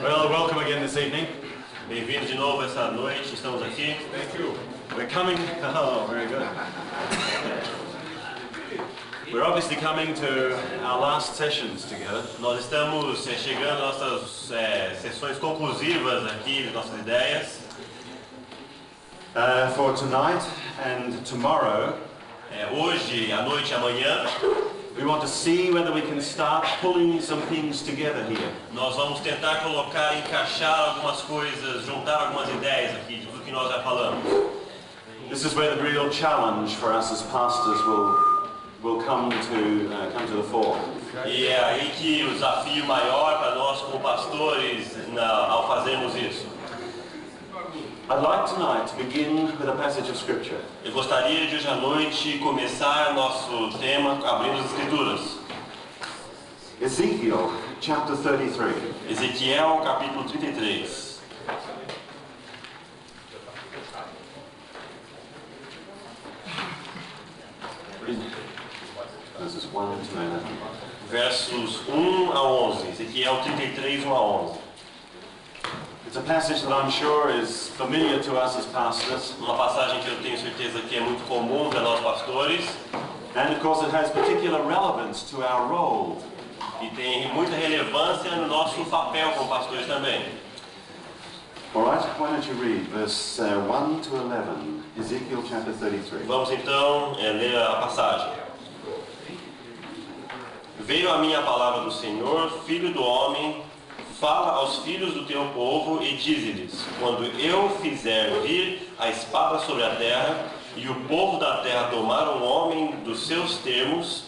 Well, welcome again this evening. Bem-vindo de novo essa noite, estamos aqui. Thank you. We're coming, oh, very good. We're obviously coming to our last sessions together. Nós estamos chegando às nossas sessões conclusivas aqui, nossas ideias. For tonight and tomorrow, Hoje, à noite e amanhã, we want to see whether we can start pulling some things together here. nós vamos tentar colocar, encaixar algumas coisas, juntar algumas ideias aqui de tudo que nós já falamos. This is where the real challenge for us as pastors will come to the fore. E é aí que o desafio maior para nós como pastores ao fazermos isso. I'd like tonight to begin with a passage of scripture. Eu gostaria de hoje à noite começar nosso tema abrindo as Escrituras. Ezekiel chapter 33. Ezequiel capítulo 33. Verses 1 to 11. Versos 1 a 11. Ezequiel 33, 1 a 11. It's a passage that I'm sure is familiar to us as pastors. Uma passagem que eu tenho certeza que é muito comum para nós pastores. And of course it has particular relevance to our role. E tem muita relevância no nosso papel como pastores também. Alright, why don't you read verse 1 to 11, Ezekiel chapter 33. Vamos então ler a passagem. Veio a minha palavra do Senhor, filho do homem, fala aos filhos do teu povo e dize-lhes: quando eu fizer vir a espada sobre a terra, e o povo da terra tomar um homem dos seus termos,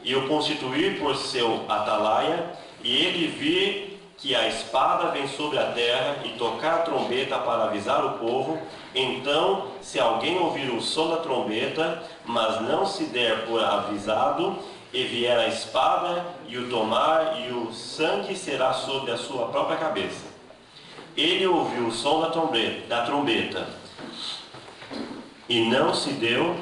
e o constituir por seu atalaia, e ele vir que a espada vem sobre a terra, e tocar a trombeta para avisar o povo, então, se alguém ouvir o som da trombeta, mas não se der por avisado, e vier a espada, e o tomar, e o sangue será sobre a sua própria cabeça. Ele ouviu o som da trombeta, e não se deu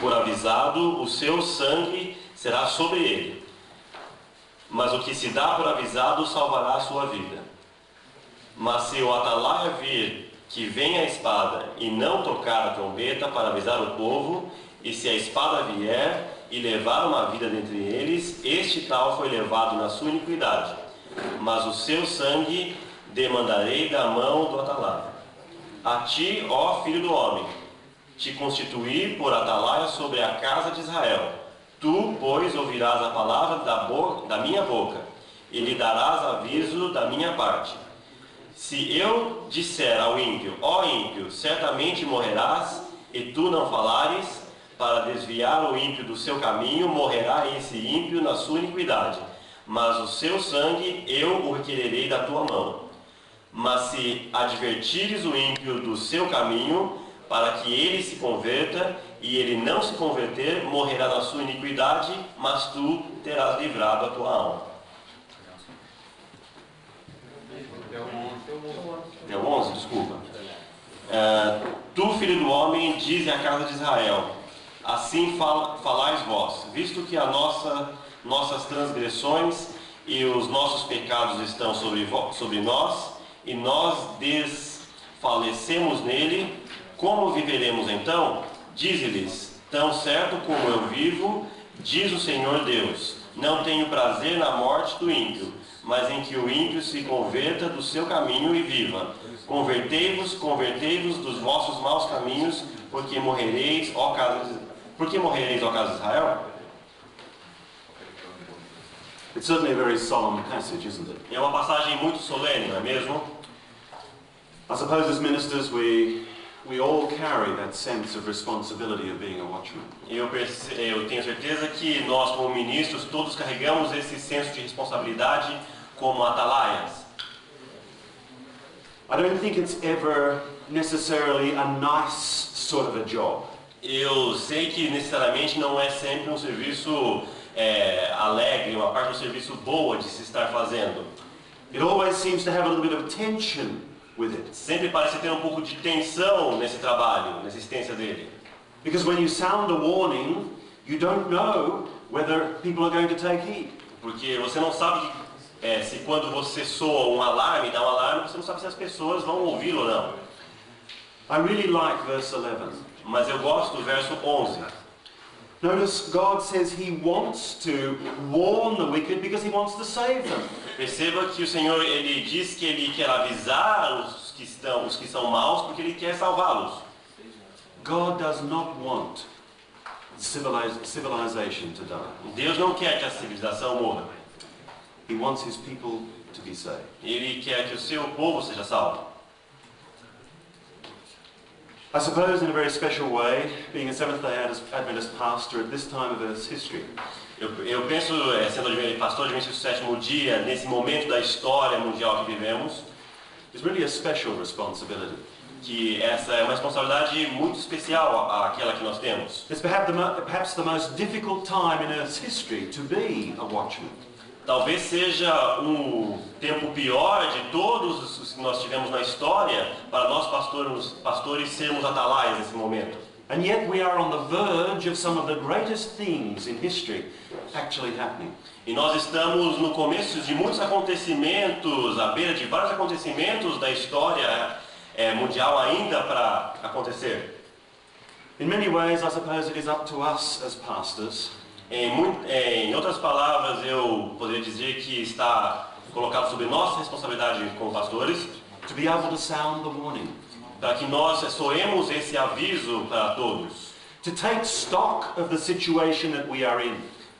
por avisado, o seu sangue será sobre ele. Mas o que se dá por avisado salvará a sua vida. Mas se o atalaia vir que vem a espada, e não tocar a trombeta para avisar o povo, e se a espada vier e levar uma vida dentre eles, este tal foi levado na sua iniquidade. Mas o seu sangue demandarei da mão do atalaia. A ti, ó filho do homem, te constituí por atalaia sobre a casa de Israel. Tu, pois, ouvirás a palavra da minha boca, e lhe darás aviso da minha parte. Se eu disser ao ímpio: ó ímpio, certamente morrerás, e tu não falares, para desviar o ímpio do seu caminho, morrerá esse ímpio na sua iniquidade, mas o seu sangue eu o requererei da tua mão. Mas se advertires o ímpio do seu caminho, para que ele se converta, e ele não se converter, morrerá na sua iniquidade, mas tu terás livrado a tua alma. Deu 11, desculpa. Tu, filho do homem, dize à casa de Israel: assim falais vós, visto que nossas transgressões e os nossos pecados estão sobre nós, e nós desfalecemos nele, como viveremos então? Dize-lhes: tão certo como eu vivo, diz o Senhor Deus, não tenho prazer na morte do ímpio, mas em que o ímpio se converta do seu caminho e viva. Convertei-vos dos vossos maus caminhos, porque morrereis, ó casa de Israel? It's certainly a very solemn passage, isn't it? É uma passagem muito solene, não é mesmo? I suppose as ministers we all carry that sense of responsibility of being a watchman. Eu tenho certeza que nós, como ministros, todos carregamos esse senso de responsabilidade como atalaias. I don't think it's ever necessarily a nice sort of a job. Eu sei que necessariamente não é sempre um serviço alegre, uma parte do serviço boa de se estar fazendo. It always seems to have a little bit of tension with it. Sempre parece ter um pouco de tensão nesse trabalho, na existência dele. Because when you sound a warning, you don't know whether people are going to take heed. Porque você não sabe se quando você soa um alarme, dá um alarme, você não sabe se as pessoas vão ouvi-lo ou não. I really like verse 11. Mas eu gosto do verso 11. Notice God says He wants to warn the wicked because He wants to save them. Perceba que o Senhor ele diz que ele quer avisar os que são maus porque ele quer salvá-los. God does not want civilization to die. Deus não quer que a civilização morra. He wants His people to be saved. Ele quer que o seu povo seja salvo. I suppose in a very special way, being a Seventh-day Adventist pastor at this time of Earth's history, Eu penso, sendo pastor de 27º dia, nesse momento da história mundial que vivemos, is really a special responsibility. que essa é uma responsabilidade muito especial àquela que nós temos. It's perhaps the most difficult time in Earth's history to be a watchman. Talvez seja um tempo pior de todos os que nós tivemos na história para nós pastores sermos atalaias nesse momento. And yet we are on the verge of some of the greatest things in history actually happening. E nós estamos no começo de muitos acontecimentos, à beira de vários acontecimentos da história mundial ainda para acontecer. In many ways, I suppose it is up to us as pastors Em outras palavras, eu poderia dizer que está colocado sobre nossa responsabilidade como pastores, to be able to sound the warning, para que nós soemos esse aviso para todos, to take stock of the situation that we are in,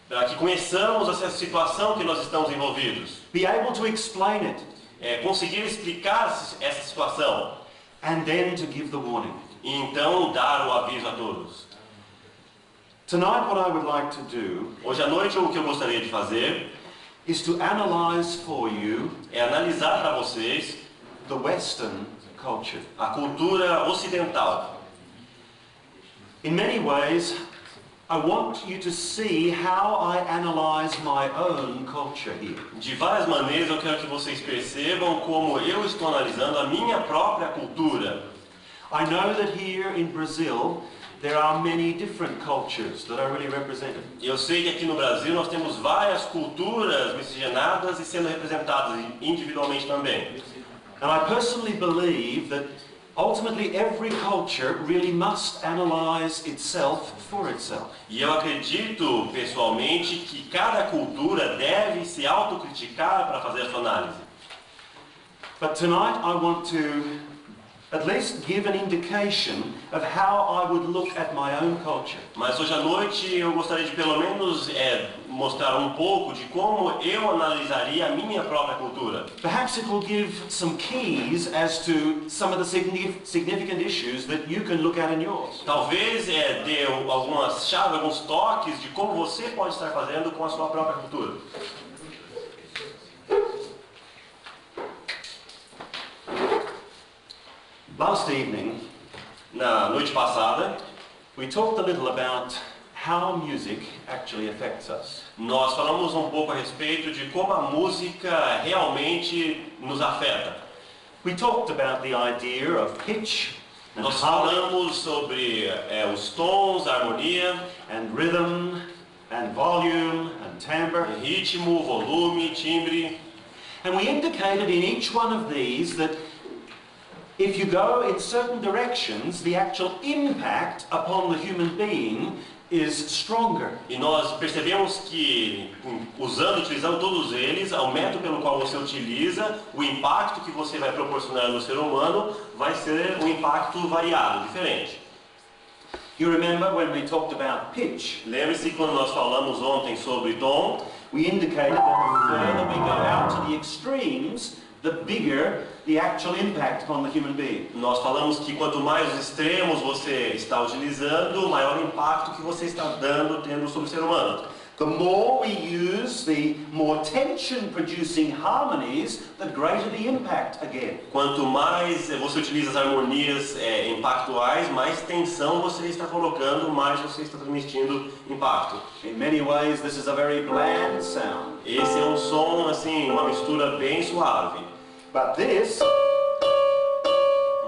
para que conheçamos essa situação que nós estamos envolvidos, be able to explain it, conseguir explicar essa situação, and then to give the warning. e então dar o aviso a todos. Tonight, what I would like to do Hoje à noite o que eu gostaria de fazer is to analyze for you é analisar para vocês the Western culture. a cultura ocidental. In many ways, I want you to see how I analyze my own culture here. De várias maneiras eu quero que vocês percebam como eu estou analisando a minha própria cultura. I know that here in Brazil, there are many different cultures that are really represented. Eu sei que aqui no Brasil nós temos várias culturas miscigenadas e sendo representadas individualmente também. And I personally believe that ultimately every culture really must analyze itself for itself. E eu acredito pessoalmente que cada cultura deve se autocriticar para fazer a sua análise. But tonight I want to at least give an indication of how I would look at my own culture. Mas hoje à noite eu gostaria de pelo menos mostrar um pouco de como eu analisaria a minha própria cultura. Perhaps it will give some keys as to some of the significant issues that you can look at in yours. Talvez dê algumas chaves, alguns toques de como você pode estar fazendo com a sua própria cultura. Last evening, Na noite passada, we talked a little about how music actually affects us. nós falamos um pouco a respeito de como a música realmente nos afeta. We talked about the idea of pitch and Nós harmony falamos sobre os tons, a harmonia, and rhythm and volume and timbre. ritmo, volume, timbre. And we indicated in each one of these that if you go in certain directions, the actual impact upon the human being is stronger. E nós percebemos que, utilizando todos eles, o método pelo qual você utiliza, o impacto que você vai proporcionar no ser humano vai ser um impacto variado, diferente. You remember when we talked about pitch, Lembre-se quando nós falamos ontem sobre tom, we indicated that the further we go out to the extremes, the bigger the actual impact upon the human being. nós falamos que quanto mais os extremos você está utilizando, maior impacto que você está tendo sobre o ser humano. The more we use the more tension-producing harmonies, the greater the impact again. Quanto mais você utiliza as harmonias impactuais, mais tensão você está colocando, mais você está transmitindo impacto. In many ways, this is a very bland sound. Esse é um som, assim, uma mistura bem suave. But this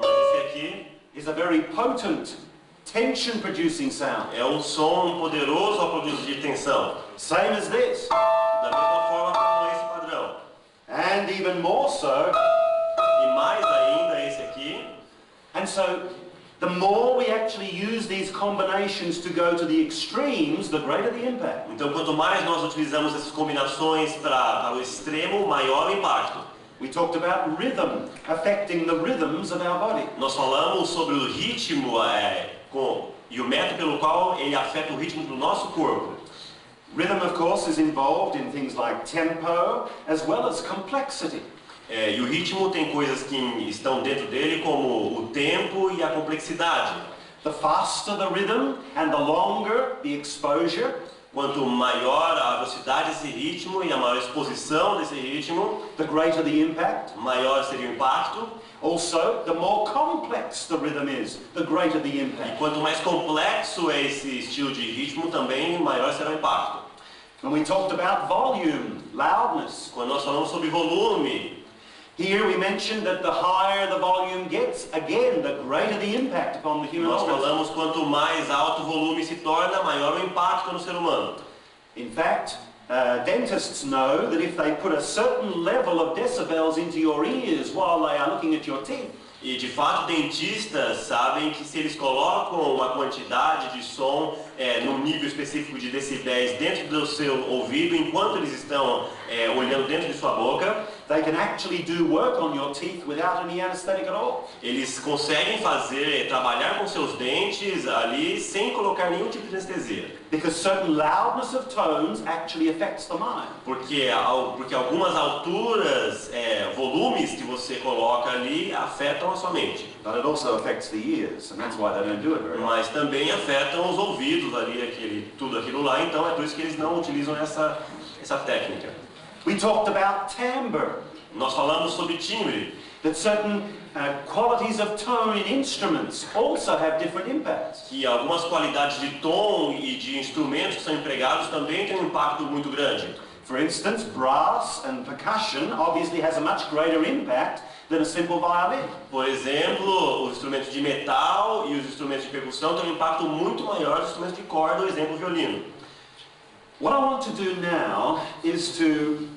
Mas esse aqui is a very potent, tension-producing sound. é um som poderoso ao produzir tensão. Same as this. Da mesma forma como esse padrão. and even more so. E mais ainda esse aqui. And so, the more we actually use these combinations to go to the extremes, the greater the impact. Então, quanto mais nós utilizamos essas combinações para o extremo, maior o impacto. We talked about rhythm affecting the rhythms of our body. Nós falamos sobre o ritmo e o método pelo qual ele afeta o ritmo do nosso corpo. Rhythm, of course, is involved in things like tempo as well as complexity. E o ritmo tem coisas que estão dentro dele, como o tempo e a complexidade. The faster the rhythm and the longer the exposure, Quanto maior a velocidade desse ritmo e a maior exposição desse ritmo, the greater the impact. maior seria o impacto. Also, the more complex the rhythm is, the greater the E impact. quanto mais complexo é esse estilo de ritmo, também maior será o impacto. When we talked about volume, loudness, Quando nós falamos sobre volume, here we mentioned that the higher the volume gets, again, the greater the impact upon the human nós organism. falamos quanto mais alto o volume se torna, maior o impacto no ser humano. In fact, dentists know that if they put a certain level of decibels into your ears while they are looking at your teeth, E de fato, dentistas sabem que se eles colocam uma quantidade de som num nível específico de decibéis dentro do seu ouvido, enquanto eles estão olhando dentro de sua boca, they can actually do work on your teeth without any anesthetic at all. eles conseguem trabalhar com seus dentes ali sem colocar nenhum tipo de anestesia. Because certain loudness of tones actually affects the mind. Porque algumas alturas, volumes que você coloca ali afetam a sua mente. But it also affects the ears, and that's why they don't do it very well. Mas também afetam os ouvidos ali, tudo aquilo lá, então é por isso que eles não utilizam essa técnica. We talked about timbre, Nós falamos sobre timbre, that certain qualities of tone in instruments also have different impacts. que algumas qualidades de tom e de instrumentos que são empregados também têm um impacto muito grande. For instance, brass and percussion obviously has a much greater impact than a simple violin. Por exemplo, os instrumentos de metal e os instrumentos de percussão têm um impacto muito maior dos instrumentos de corda, por exemplo, o violino. What I want to do now is to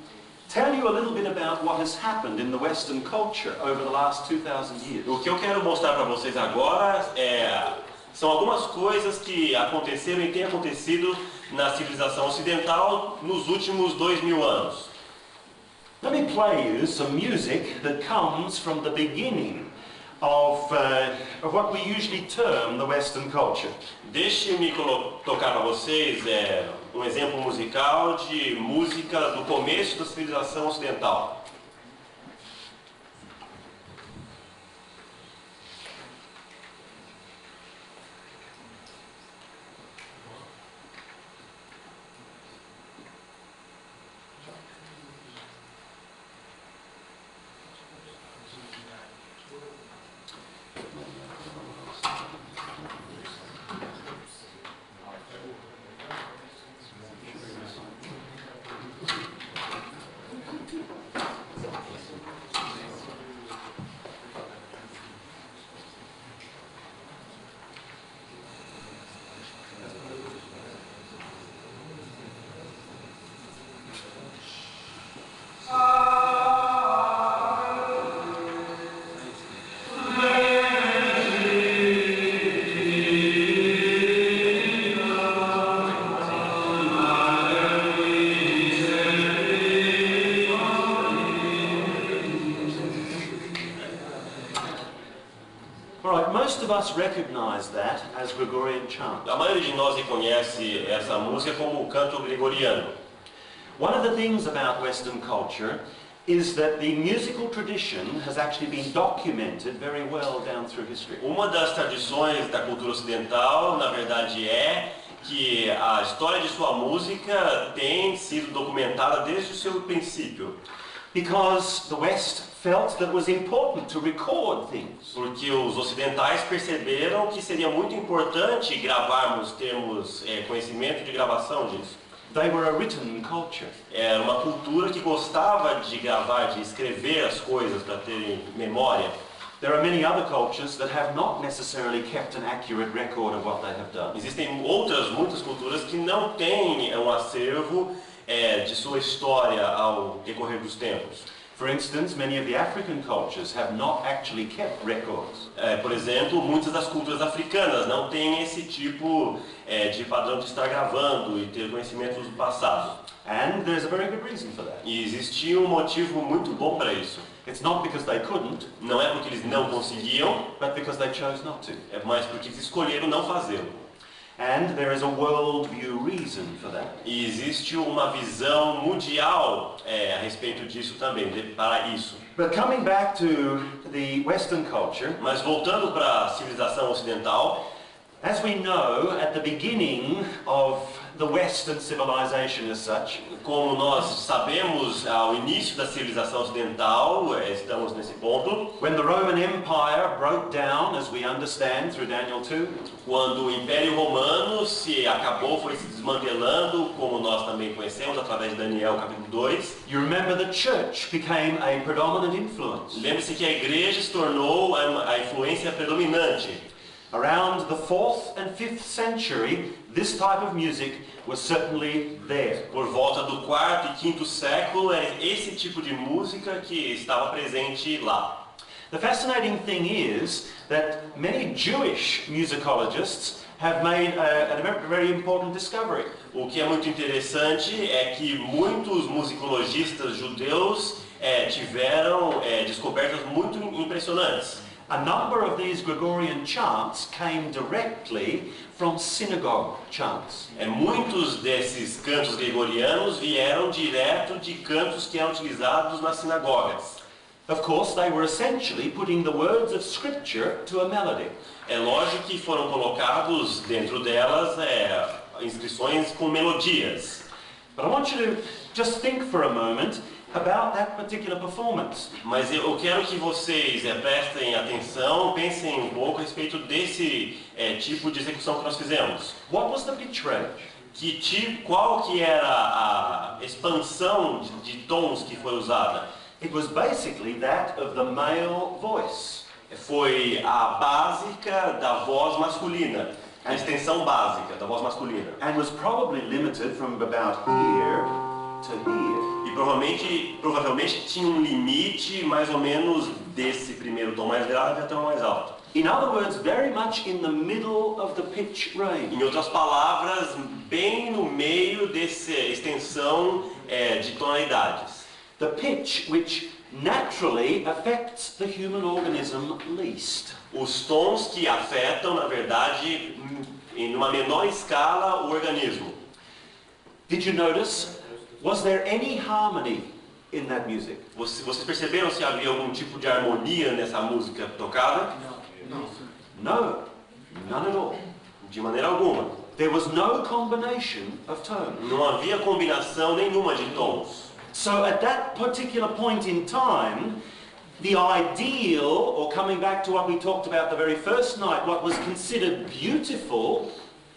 tell you a little bit about what has happened in the Western culture over the last 2,000 years. O que eu quero mostrar para vocês agora são algumas coisas que aconteceram e têm acontecido na civilização ocidental nos últimos 2000 anos. Let me play you some music that comes from the beginning of what we usually term the Western culture. Deixe-me tocar para vocês um exemplo musical de música do começo da civilização ocidental. Most of us recognize that as Gregorian chant. A maioria de nós reconhece essa música como o canto gregoriano. One of the things about Western culture is that the musical tradition has actually been documented very well down through history. Uma das tradições da cultura ocidental, na verdade, é que a história de sua música tem sido documentada desde o seu princípio. Because the West felt that it was important to record things. Porque os ocidentais perceberam que seria muito importante gravarmos, termos conhecimento de gravação disso. They were a written culture. Era uma cultura que gostava de gravar, de escrever as coisas para terem memória. There are many other cultures that have not necessarily kept an accurate record of what they have done. Existem muitas culturas que não têm um acervo de sua história ao decorrer dos tempos. For For instance, many of the African cultures have not actually kept records. Por exemplo, muitas das culturas africanas não têm esse tipo de padrão de estar gravando e ter conhecimentos do passado. And there's a very good reason for that. E existia um motivo muito bom para isso. It's not because they couldn't, Não é porque eles não conseguiam, but because they chose not to. é mais porque eles escolheram não fazê-lo. And there is a worldview reason for that. E existe uma visão mundial a respeito disso também, para isso. But coming back to the Western culture, Mas voltando para a civilização ocidental, as we know, at the beginning of the Western civilization as such, como nós sabemos ao início da civilização ocidental, estamos nesse ponto, when the Roman Empire broke down, as we understand through Daniel 2, quando o Império Romano se acabou, foi se desmantelando, como nós também conhecemos através de Daniel capítulo 2. you remember the church became a predominant influence. Lembre-se que a igreja se tornou a influência predominante. Around the 4th and 5th century, this type of music was certainly there. Por volta do 4º e 5º século, é esse tipo de música que estava presente lá. The fascinating thing is that many Jewish musicologists have made a very important discovery. O que é muito interessante é que muitos musicologistas judeus tiveram descobertas muito impressionantes. A number of these Gregorian chants came directly from synagogue chants. Muitos desses cantos gregorianos vieram direto de cantos que eram utilizados nas sinagogas. Of course, they were essentially putting the words of Scripture to a melody. É lógico que foram colocados dentro delas inscrições com melodias. But I want you to just think for a moment about that particular performance. Mas eu quero que vocês prestem atenção, pensem um pouco a respeito desse tipo de execução que nós fizemos. What was the pitch range? Qual que era a expansão de tons que foi usada? It was basically that of the male voice. Foi a básica da voz masculina, a extensão básica da voz masculina. And was probably limited from about here to here. E provavelmente tinha um limite mais ou menos desse primeiro tom mais grave até o mais alto. In other words, very much in the middle of the pitch range. Em outras palavras, bem no meio dessa extensão de tonalidades. The pitch which naturally affects the human organism least. Os tons que afetam, na verdade, em uma menor escala, o organismo. Did you notice? Was there any harmony in that music? Vocês perceberam se havia algum tipo de harmonia nessa música tocada? No, none at all. De maneira alguma. There was no combination of tones. Não havia combinação nenhuma de tons. So at that particular point in time, the ideal, or coming back to what we talked about the very first night, what was considered beautiful,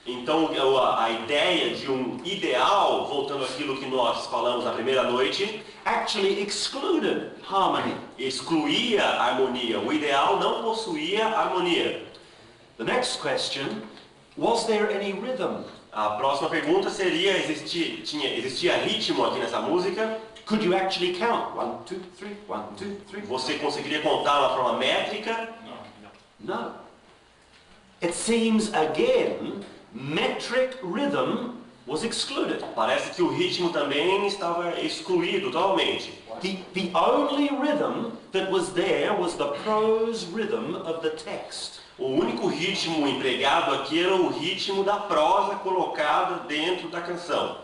então a ideia de um ideal, voltando àquilo que nós falamos na primeira noite, actually excluded harmony. excluía a harmonia. O ideal não possuía harmonia. The next question, was there any rhythm? A próxima pergunta seria, existia ritmo aqui nessa música? Could you actually count? 1, 2, 3, 1, 2, 3. Você conseguiria contar de uma forma métrica? No. It seems again, metric rhythm was excluded. Parece que o ritmo também estava excluído totalmente. The only rhythm that was there was the prose rhythm of the text. O único ritmo empregado aqui era o ritmo da prosa colocada dentro da canção.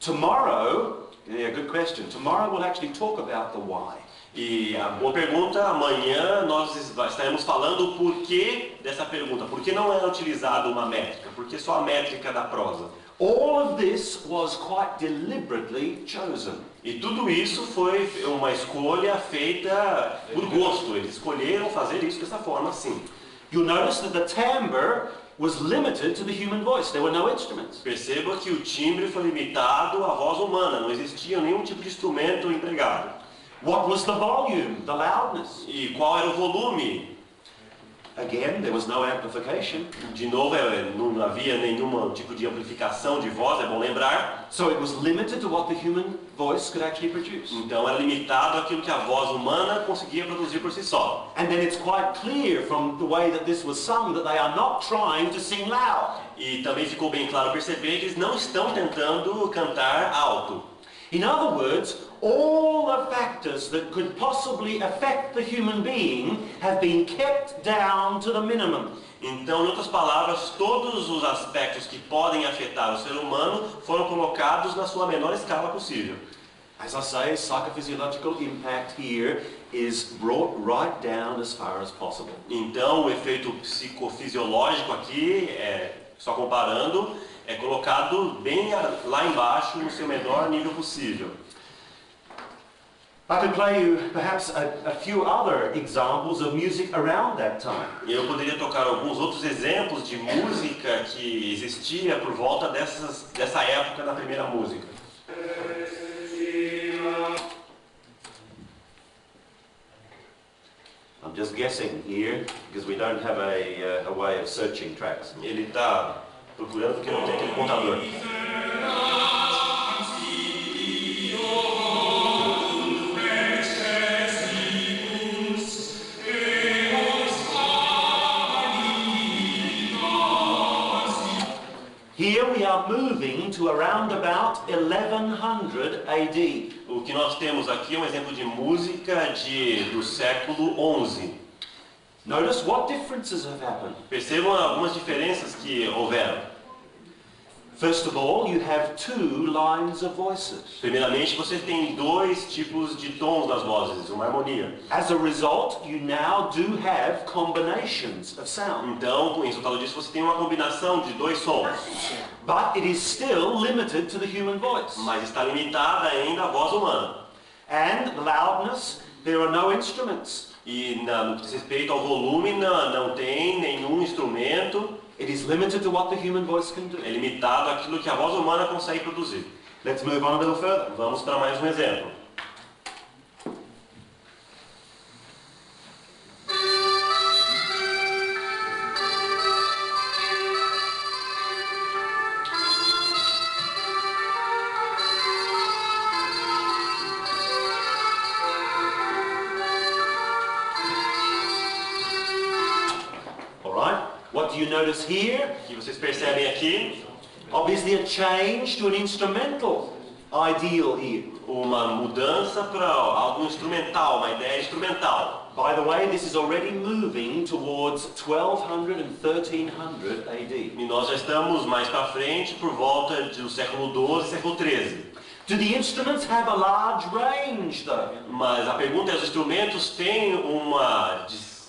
Tomorrow, good question. Tomorrow we'll actually talk about the why. E a boa pergunta, amanhã nós estaremos falando o porquê dessa pergunta. Por que não é utilizada uma métrica? Por que só a métrica da prosa? All of this was quite deliberately chosen. E tudo isso foi uma escolha feita por gosto. Eles escolheram fazer isso dessa forma, sim. You'll notice that the timbre was limited to the human voice. There were no instruments. Perceba que o timbre foi limitado à voz humana. Não existia nenhum tipo de instrumento empregado. What was the volume, the loudness? E qual era o volume? Again, there was no amplification. De novo, não havia nenhum tipo de amplificação de voz, é bom lembrar. So it was limited to what the human voice could actually produce. Então era limitado àquilo que a voz humana conseguia produzir por si só. And then it's quite clear from the way that this was sung that they are not trying to sing loud. E também ficou bem claro perceber que eles não estão tentando cantar alto. In other words, all the factors that could possibly affect the human being have been kept down to the minimum. Então, em outras palavras, todos os aspectos que podem afetar o ser humano foram colocados na sua menor escala possível. As I say, psychophysiological impact here is brought right down as far as possible. Então, o efeito psicofisiológico aqui, só comparando, é colocado bem lá embaixo, no seu menor nível possível. I could play you perhaps a few other examples of music around that time. Eu poderia tocar alguns outros exemplos de música que existia por volta dessa época da primeira música. I'm just guessing here because we don't have a way of searching tracks. Ele está procurando porque não tem aquele contador. Here we are moving to around about 1100 AD. O que nós temos aqui é um exemplo de música do século XI. Notice what differences have happened. Percebam algumas diferenças que houveram. First of all, you have two lines of voices. Primeiramente, você tem dois tipos de tons nas vozes, uma harmonia. As a result, you now do have combinations of sound. Então, em resultado disso, você tem uma combinação de dois sons. But it is still limited to the human voice. Mas está limitada ainda à voz humana. And loudness, there are no instruments. E no que diz respeito ao volume, não tem nenhum instrumento. It is limited to what the human voice can do. É limitado àquilo que a voz humana consegue produzir. Let's move on a little further. Vamos para mais um exemplo. What do you notice here? O que vocês percebem aqui? Obviously a change to an instrumental ideal here. Uma mudança para algo instrumental, uma ideia instrumental. By the way, this is already moving towards 1200 and 1300 AD. E nós já estamos mais para frente, por volta do século XII, século XIII. Do the instruments have a large range, though? Mas a pergunta é, os instrumentos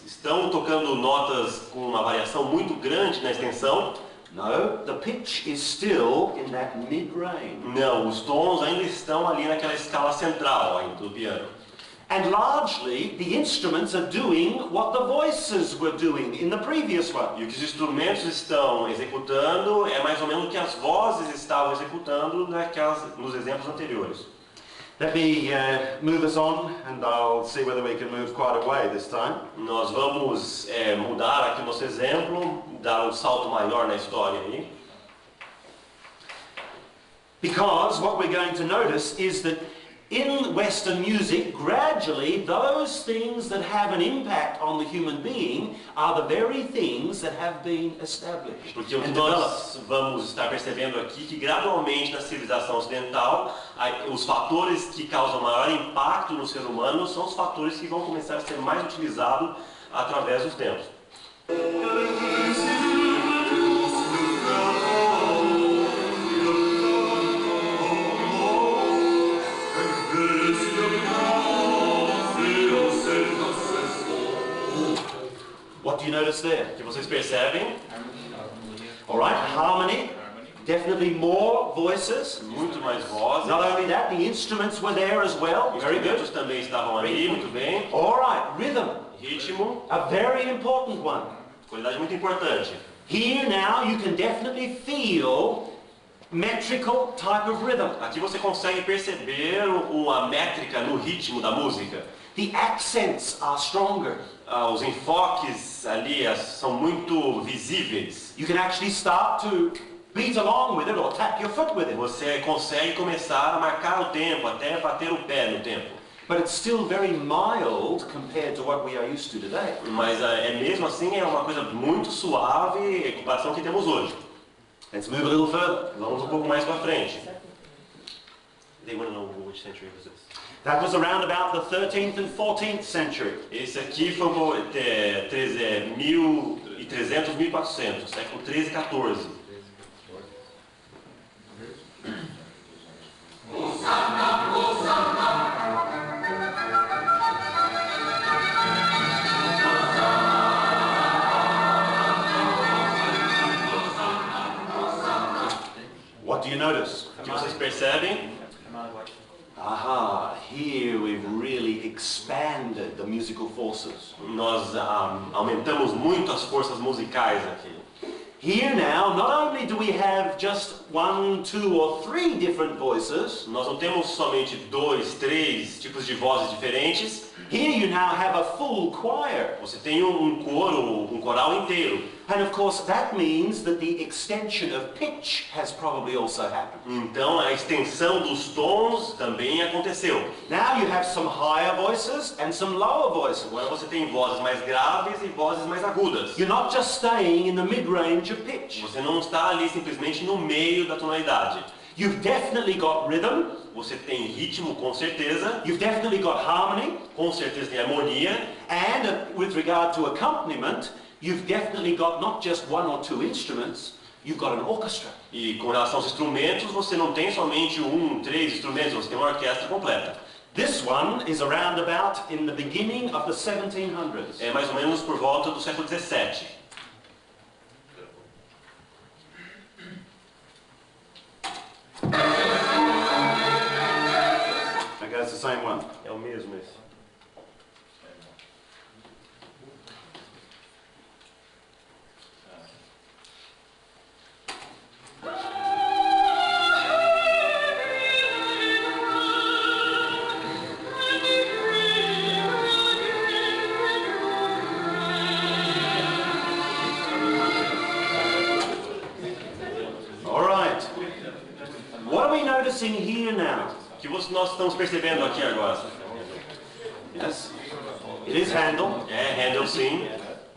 estão tocando notas com uma variação muito grande na extensão? No, the pitch is still in that mid-range. Não, os tons ainda estão ali naquela escala central ainda do piano. And largely, the instruments are doing what the voices were doing in the previous one. E o que os instrumentos estão executando é mais ou menos o que as vozes estavam executando nos exemplos anteriores. Let me move us on, and I'll see whether we can move quite a way this time. Nós vamos mudar aqui o nosso exemplo, dar um salto maior na história aí. Because what we're going to notice is that in Western music, gradually those things that have an impact on the human being are the very things that have been established Porque o que and developed. nós vamos estar percebendo aqui que gradualmente na civilização ocidental, os fatores que causam maior impacto no ser humano são os fatores que vão começar a ser mais utilizados através dos tempos. What do you notice there? O que vocês percebem? All right, harmony, definitely more voices. Muito mais vozes. Not only that, the instruments were there as well. Os Very good. instrumentos também estavam ali, muito bem. All right, rhythm, Ritmo, a very important one. qualidade muito importante. Here now you can definitely feel metrical type of rhythm. Aqui você consegue perceber a métrica no ritmo da música. The accents are stronger. Os enfoques ali são muito visíveis. You can actually start to beat along with it or tap your foot with it. Você consegue começar a marcar o tempo, até bater o pé no tempo. But it's still very mild compared to what we are used to today. Mas mesmo assim é uma coisa muito suave em comparação ao que temos hoje. Let's move a little further. Vamos um pouco mais para frente. They want to know which century was this. That was around about the 13th and 14th century. Esse aqui foi 1300, 1400, século 13 e 14. What do you notice? O que vocês percebem? Aha, here we've really expanded the musical forces. Nós aumentamos muito as forças musicais aqui. Here now, not only do we have just 1, 2 or 3 different voices, Nós não temos somente 2, 3 tipos de vozes diferentes. here you now have a full choir. Você tem um coro, um coral inteiro. And of course that means that the extension of pitch has probably also happened. Então a extensão dos tons também aconteceu. Now you have some higher voices and some lower voices. Agora você tem vozes mais graves e vozes mais agudas. You're not just staying in the mid-range of pitch. Você não está ali simplesmente no meio da tonalidade. You've definitely got rhythm, Você tem ritmo, com certeza. you've definitely got harmony, Com certeza tem harmonia. and with regard to accompaniment, you've definitely got not just 1 or 2 instruments, you've got an orchestra. E com relação aos instrumentos, você não tem somente 1, 3 instrumentos, você tem uma orquestra completa. This one is around about in the beginning of the 1700s. É mais ou menos por volta do século 17. Okay, it's the same one. É o mesmo esse. All right. What are we noticing here now? O que nós estamos percebendo aqui agora? Yes, it is Handel, É Handel, sim.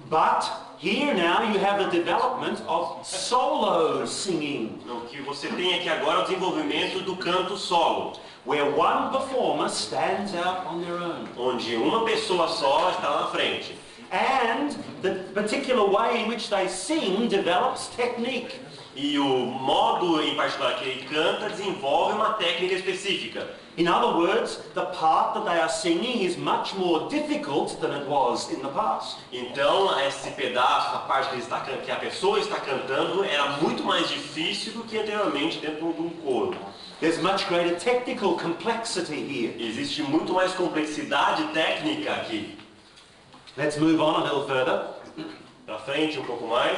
but here now you have the development of solo singing, O que você tem aqui agora é o desenvolvimento do canto solo, where one performer stands out on their own. onde uma pessoa só está lá na frente. And the particular way in which they sing develops technique. E o modo em particular que ele canta desenvolve uma técnica específica. In other words, the part that they are singing is much more difficult than it was in the past. Então, esse pedaço, a parte que a pessoa está cantando, era muito mais difícil do que anteriormente dentro de um coro. There's much greater technical complexity here. Existe muito mais complexidade técnica aqui. Let's move on a little further. Para frente um pouco mais.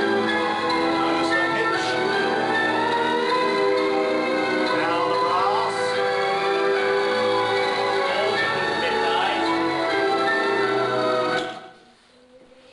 Notice the pitch. Down the brass.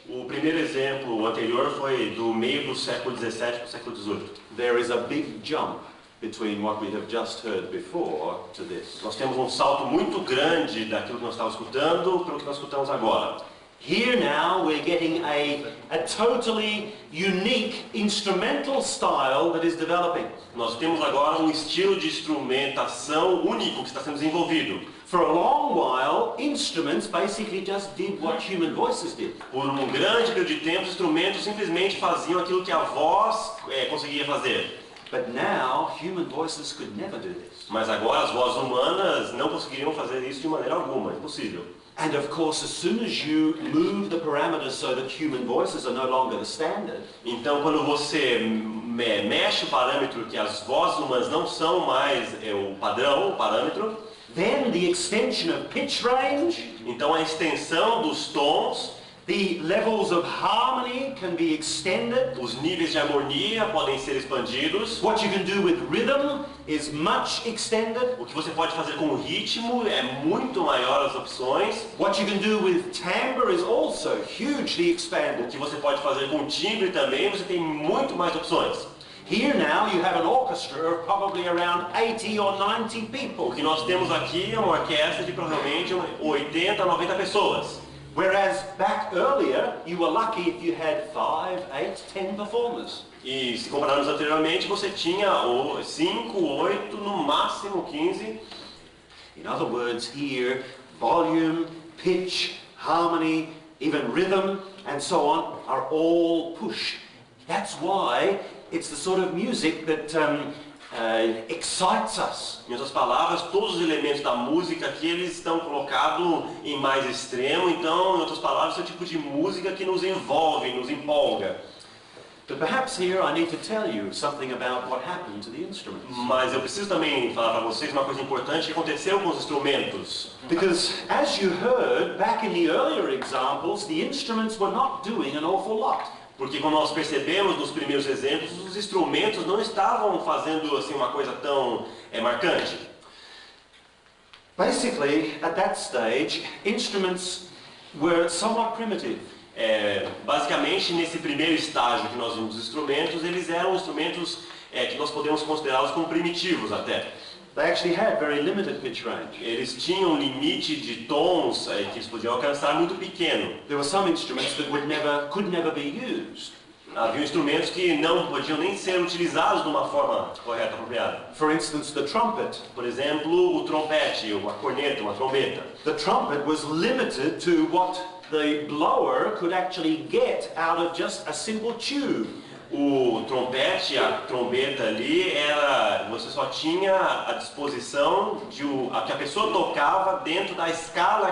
O primeiro exemplo anterior foi do meio do século XVII para o século XVIII. There is a big jump between what we have just heard before to this. Nós temos um salto muito grande daquilo que nós estávamos escutando para o que nós escutamos agora. Here now we're getting a totally unique instrumental style that is developing. Nós temos agora um estilo de instrumentação único que está sendo desenvolvido. For a long while, instruments basically just did what human voices did. Por um grande período de tempo, os instrumentos simplesmente faziam aquilo que a voz conseguia fazer. But now, human voices could never do this. Mas agora as vozes humanas não conseguiriam fazer isso de maneira alguma, é impossível. And of course, as soon as you move the parameters so that human voices are no longer the standard, Então, quando você mexe o parâmetro que as vozes humanas não são mais o padrão, o parâmetro, then the extension of pitch range, então a extensão dos tons, the levels of harmony can be extended. os níveis de harmonia podem ser expandidos. What you can do with rhythm is much extended. O que você pode fazer com o ritmo é muito maior as opções. What you can do with timbre is also hugely O expanded. que você pode fazer com timbre também, você tem muito mais opções. Here now you have an orchestra of probably around 80 or 90 O people. que nós temos aqui é uma orquestra de provavelmente 80 a 90 pessoas. Whereas back earlier, you were lucky if you had 5, 8, 10 performers. E se compararmos anteriormente, você tinha 5, 8, no máximo 15. In other words, here, volume, pitch, harmony, even rhythm, and so on, are all pushed. That's why it's the sort of music that excites us. Em outras palavras, todos os elementos da música aqui eles estão colocados em mais extremo. Então, em outras palavras, é o tipo de música que nos envolve, nos empolga. But perhaps here I need to tell you something about what happened to the instruments. Mas eu preciso também falar para vocês uma coisa importante que aconteceu com os instrumentos. Because as you heard back in the earlier examples, the instruments were not doing an awful lot. Porque como nós percebemos nos primeiros exemplos, os instrumentos não estavam fazendo assim uma coisa tão marcante. Basically, at that stage, instruments were somewhat primitive. Basicamente, nesse primeiro estágio que nós vimos os instrumentos, eles eram instrumentos que nós podemos considerá-los como primitivos até. They actually had very limited pitch range. Eles tinham um limite de tons que eles podiam alcançar muito pequeno. There were some instruments that could never be used. Havia instrumentos que não podiam nem ser utilizados de uma forma correta, apropriada. For instance, the trumpet. Por exemplo, o trompete, uma corneta, uma trombeta. The trumpet was limited to what the blower could actually get out of just a simple tube. O trompete, a trombeta ali, você só tinha à disposição a que a pessoa tocava dentro da escala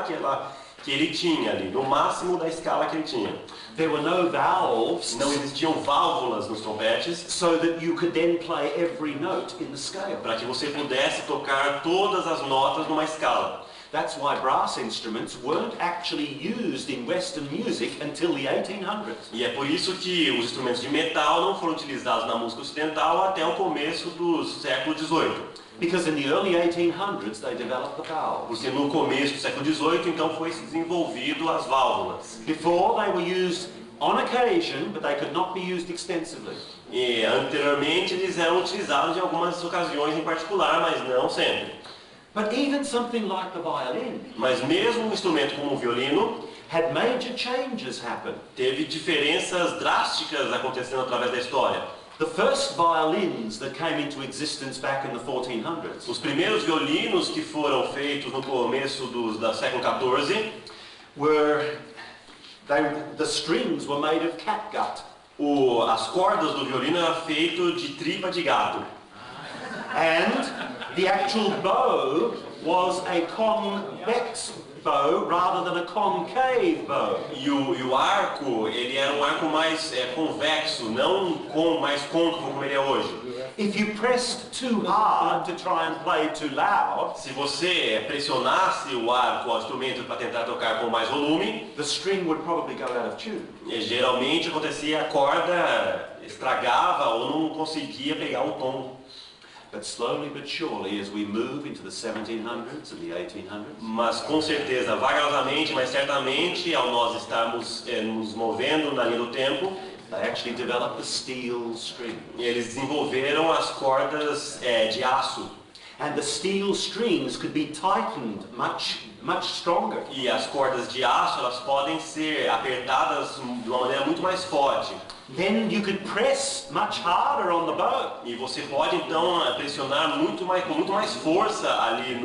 que ele tinha ali, no máximo da escala que ele tinha. There were no valves, Não existiam válvulas nos trompetes so that you could then play every note in the scale. para que você pudesse tocar todas as notas numa escala. That's why brass instruments weren't actually used in Western music until the 1800s. E é por isso que os instrumentos de metal não foram utilizados na música ocidental até o começo do século XVIII. Because in the early 1800s they developed the valves. Porque no começo do século XVIII, então, foi desenvolvido as válvulas. Before they were used on occasion, but they could not be used extensively. E anteriormente eles eram utilizados em algumas ocasiões em particular, mas não sempre. But even something like the violin Mas mesmo um instrumento como o violino had major changes happen. teve diferenças drásticas acontecendo através da história. The first violins that came into existence back in the 1400s Os primeiros violinos que foram feitos no começo do século XIV, the strings were made of catgut. as cordas do violino eram feitas de tripa de gato. And the actual bow was a convex bow rather than a concave bow. E o arco, ele era um arco mais convexo, não mais côncavo como ele é hoje. If you pressed too hard to try and play too loud, Se você pressionasse o arco, o instrumento, para tentar tocar com mais volume, the string would probably go out of tune. geralmente acontecia a corda estragava ou não conseguia pegar um tom. But slowly but surely, as we move into the 1700s and the 1800s, Mas com certeza, vagarosamente, mas certamente, ao nós estarmos nos movendo na linha do tempo, they actually developed the steel string. eles desenvolveram as cordas de aço. And the steel strings could be tightened much much stronger. E as cordas de aço, elas podem ser apertadas de uma maneira muito mais forte. Then you could press much harder on the bow. E você pode então pressionar com muito mais força ali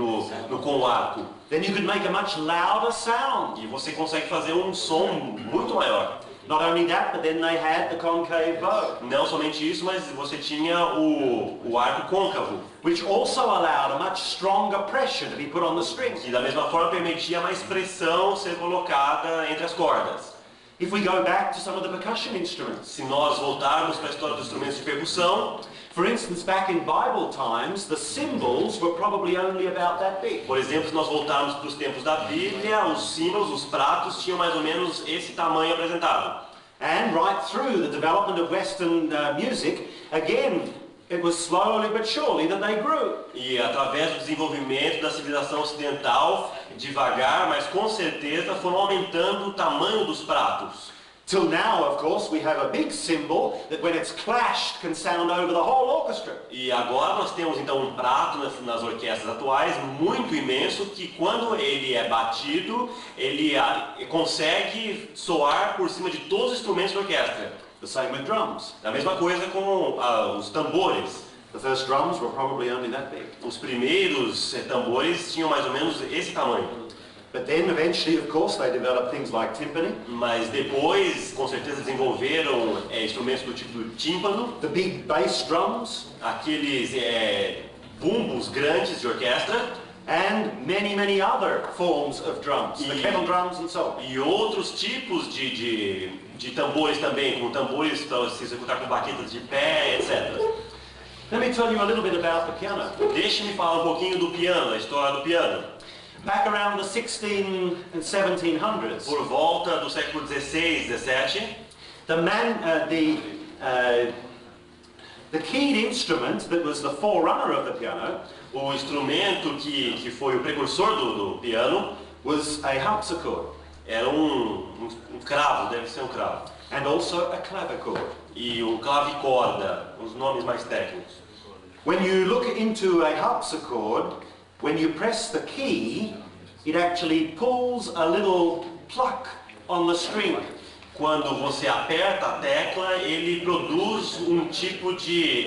com o arco. Then you could make a much louder sound. E você consegue fazer um som muito maior. Not only that, but then they had the concave bow, Não somente isso, mas você tinha o arco côncavo, which also allowed a much stronger pressure to be put on the strings. que da mesma forma permitia mais pressão ser colocada entre as cordas. If we go back to some of the percussion instruments, Se nós voltarmos para a história dos instrumentos de percussão, for instance, back in Bible times, the cymbals were probably only about that big. por exemplo, se nós voltarmos para os tempos da Bíblia, os símbolos, os pratos tinham mais ou menos esse tamanho apresentado. And right through the development of Western music, again, it was slowly but surely that they grew. E através do desenvolvimento da civilização ocidental, devagar, mas com certeza, foram aumentando o tamanho dos pratos. Till now, of course, we have a big cymbal that when it's clashed can sound over the whole orchestra. E agora nós temos então um prato nas orquestras atuais muito imenso que quando ele é batido, ele consegue soar por cima de todos os instrumentos da orquestra. The same with drums. A mesma coisa com os tambores. The first drums were probably only that big. Os primeiros tambores tinham mais ou menos esse tamanho. But then eventually, of course, they developed things like timpani, Mas depois, com certeza, desenvolveram instrumentos do tipo do tímpano, the big bass drums, aqueles bumbos grandes de orquestra and many, many other forms of drums, the kettle drums and so on. e outros tipos de tambores também, como tambores para se executar com baquetas de pé, etc. Let me tell you a little bit about the piano. Deixe-me falar um pouquinho do piano, a história do piano. Back around the 16 and 1700s, Por volta do século XVI, XVII, the keyed instrument that was the forerunner of the piano o instrumento que foi o precursor do piano was a harpsichord era um cravo, deve ser um cravo. and also a clavichord. E o clavicorda, os nomes mais técnicos. When you look into a harpsichord, when you press the key, it actually pulls a little pluck on the string. Quando você aperta a tecla, ele produz um tipo de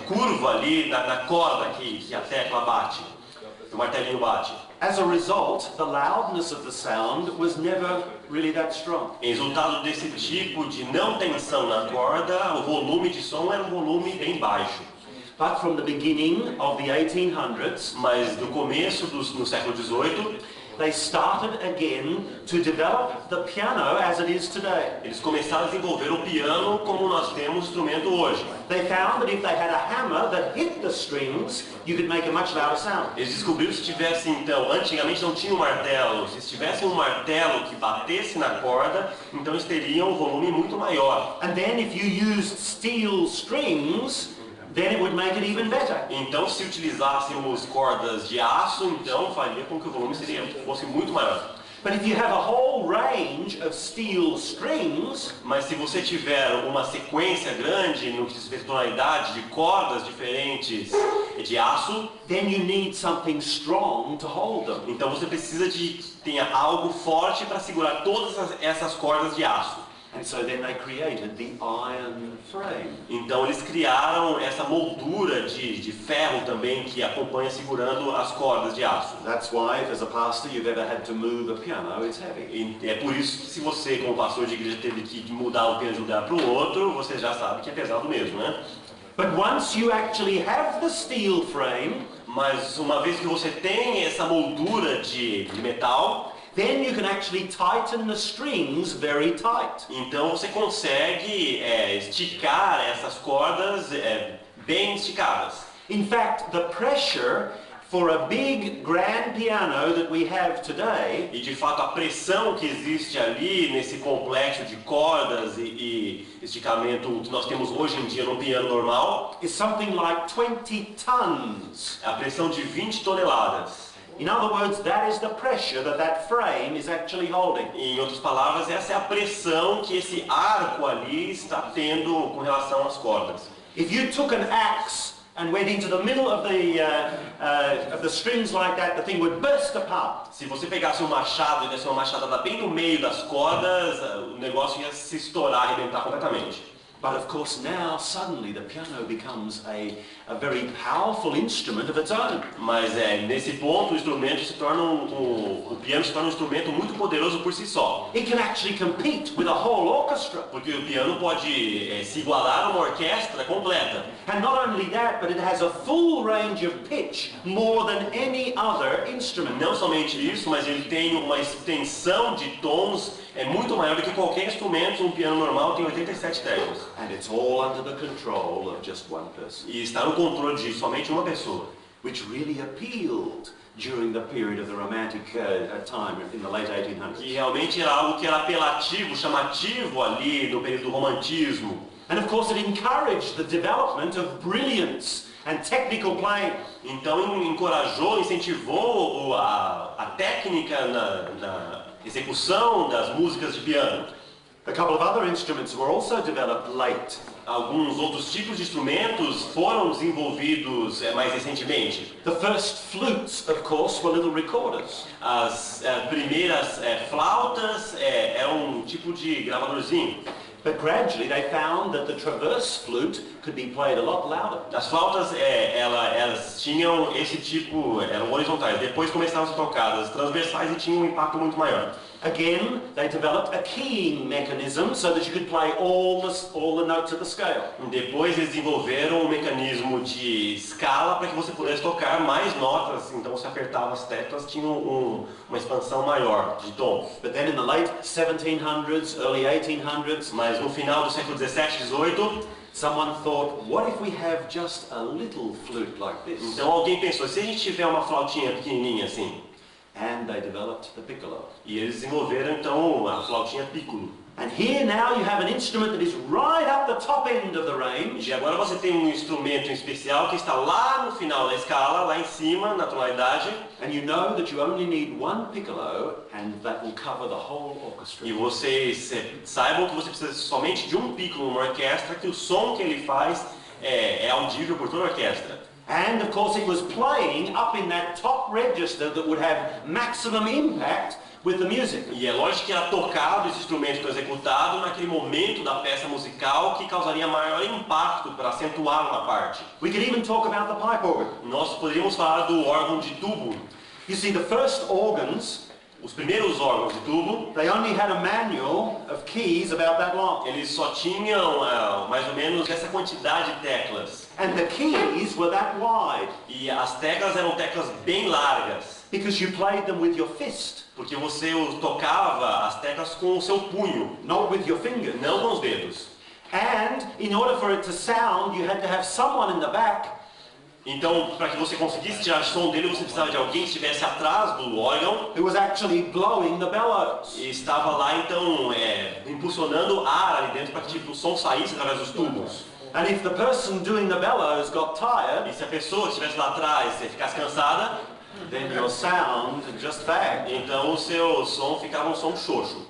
curva ali na corda que a tecla bate, o martelinho bate. As a result, the loudness of the sound was never really that strong. Em resultado desse tipo de não tensão na corda, o volume de som era um volume bem baixo. But from the beginning of the 1800s, Mas no começo do século XVIII, they started again to develop the piano as it is today. eles começaram a desenvolver o piano como nós temos o instrumento hoje. They found that if they had a hammer that hit the strings, you could make a much louder sound. Eles descobriram que se tivesse então, antigamente não tinha um martelo, se tivesse um martelo que batesse na corda, então eles teriam um volume muito maior. And then if you used steel strings, then it would make it even better. Então se utilizássemos cordas de aço, então faria com que o volume fosse muito maior. But if you have a whole range of steel strings, Mas se você tiver uma sequência grande no que diz respeito à tonalidade de cordas diferentes de aço, then you need something strong to hold them. então você precisa de que tenha algo forte para segurar todas essas cordas de aço. And so then they created the iron frame. Então eles criaram essa moldura de ferro também que acompanha segurando as cordas de aço. That's why, if as a pastor you've ever had to move a piano, it's heavy. E é por isso que se você, como pastor de igreja, teve que mudar o piano de um lugar para o outro, você já sabe que é pesado mesmo, né? But once you actually have the steel frame, Mas uma vez que você tem essa moldura de metal, then you can actually tighten the strings very tight. então você consegue esticar essas cordas bem esticadas. In fact, the pressure for a big grand piano that we have today E de fato a pressão que existe ali nesse complexo de cordas e esticamento que nós temos hoje em dia no piano normal, is something like 20 tons. é a pressão de 20 toneladas. In other words, that is the pressure that frame is actually holding. Em outras palavras, essa é a pressão que esse arco ali está tendo com relação às cordas. If you took an axe and went into the middle of the strings like that, the thing would burst apart. Se você pegasse um machado e desse uma machadada bem no meio das cordas, o negócio ia se estourar, arrebentar completamente. But of course now, suddenly, the piano becomes a very powerful instrument of its own. Mas nesse ponto o instrumento se torna o piano se torna um instrumento muito poderoso por si só. It can actually compete with a whole orchestra. Porque o piano pode se igualar a uma orquestra completa. And not only that, but it has a full range of pitch, more than any other instrument. Não somente isso, mas ele tem uma extensão de tons muito maior do que qualquer instrumento. Um piano normal tem 87 teclas. And it's all under the control of just one person. E está no controle de somente uma pessoa. Which really appealed during the period of the Romantic time in the late 1800s. E realmente era algo que era apelativo, chamativo ali no período do romantismo. And of course it encouraged the development of brilliance and technical playing. Então encorajou, incentivou a técnica na execução das músicas de piano. A couple of other instruments were also developed late. Alguns outros tipos de instrumentos foram desenvolvidos mais recentemente. The first flutes, of course, were little recorders. As primeiras flautas eram um tipo de gravadorzinho. But gradually they found that the traverse flute could be played a lot louder. As flautas, elas tinham esse tipo, eram horizontais. Depois começaram a ser tocadas transversais e tinham um impacto muito maior. Again, they developed a keying mechanism so that you could play all the notes of the scale. Depois eles desenvolveram um mecanismo de escala para que você pudesse tocar mais notas. Então você apertava as teclas, tinha uma expansão maior de tons. But then in the late 1700s, early 1800s, mas no final do século 17, 18, someone thought, what if we have just a little flute like this? Então alguém pensou, se a gente tiver uma flautinha pequenininha assim? And they developed the piccolo. E eles desenvolveram então a flautinha piccolo. And here now you have an instrument that is right up the top end of the range. E agora você tem um instrumento especial que está lá no final da escala, lá em cima, na tonalidade. And you know that you only need one piccolo and that will cover the whole orchestra. E vocês saibam que você precisa somente de um piccolo numa orquestra, que o som que ele faz é audível por toda a orquestra. And of course it was playing up in that top register that would have maximum impact with the music. E é lógico que era tocado esse instrumento executado naquele momento da peça musical que causaria maior impacto para acentuar uma parte. We could even talk about the pipe organ. Nós poderíamos falar do órgão de tubo. You see, the first organs, os primeiros órgãos de tubo, they only had a manual of keys about that long. Eles só tinham mais ou menos essa quantidade de teclas. And the keys were that wide. E as teclas eram teclas bem largas. Because you played them with your fist. Porque você tocava as teclas com o seu punho. Not with your fingers. Não com os dedos. And in order for it to sound, you had to have someone in the back. Então, para que você conseguisse tirar o som dele, você precisava de alguém que estivesse atrás do órgão. Who was actually blowing the bellows. E estava lá, então, impulsionando ar ali dentro para que o som saísse através dos tubos. And if the person doing the bellows got tired, e se a pessoa que estivesse lá atrás ficasse cansada, then your sound just fagged. Então o seu som ficava um som xoxo.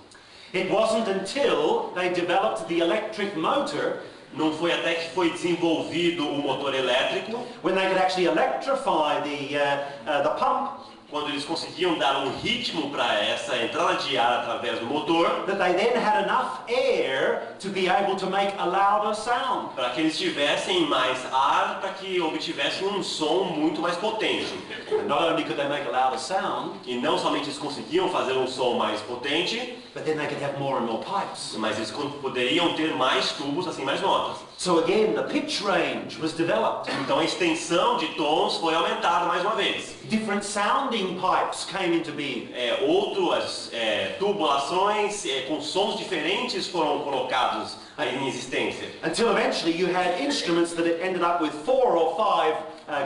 It wasn't until they developed the electric motor. Não foi até que foi desenvolvido o motor elétrico, when they could actually electrify the pump, quando eles conseguiam dar um ritmo para essa entrada de ar através do motor, that they then had enough air to be able to make a louder sound. Para que eles tivessem mais ar, para que obtivessem um som muito mais potente. And not only could they make a louder sound, e não somente eles conseguiam fazer um som mais potente, but then they could have more and more pipes. Mas eles poderiam ter mais tubos, assim, mais notas. So again, the pitch range was developed. Então a extensão de tons foi aumentada mais uma vez. Different sounding pipes came into being. Outras tubulações com sons diferentes foram colocados em existência. Until eventually you had instruments that ended up with 4 or 5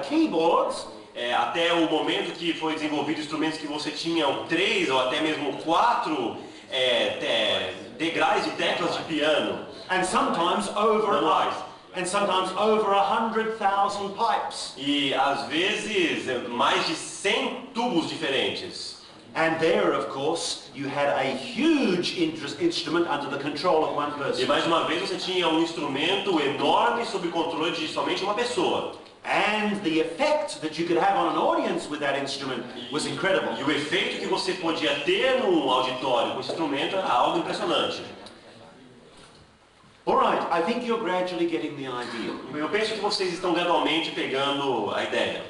keyboards. Até o momento que foi desenvolvido instrumentos que você tinha 3 ou até mesmo 4 degraus de teclas de piano. And sometimes over 100,000 pipes. E às vezes mais de 100 tubos diferentes. And there, of course, you had a huge instrument under the control of one E person. mais uma vez você tinha um instrumento enorme sob controle de somente uma pessoa. And the effect that you could have on an audience with that instrument was incredible. E o efeito que você podia ter num auditório com esse instrumento era algo impressionante. All right, I think you're gradually getting the idea. Eu penso que vocês estão gradualmente pegando a ideia.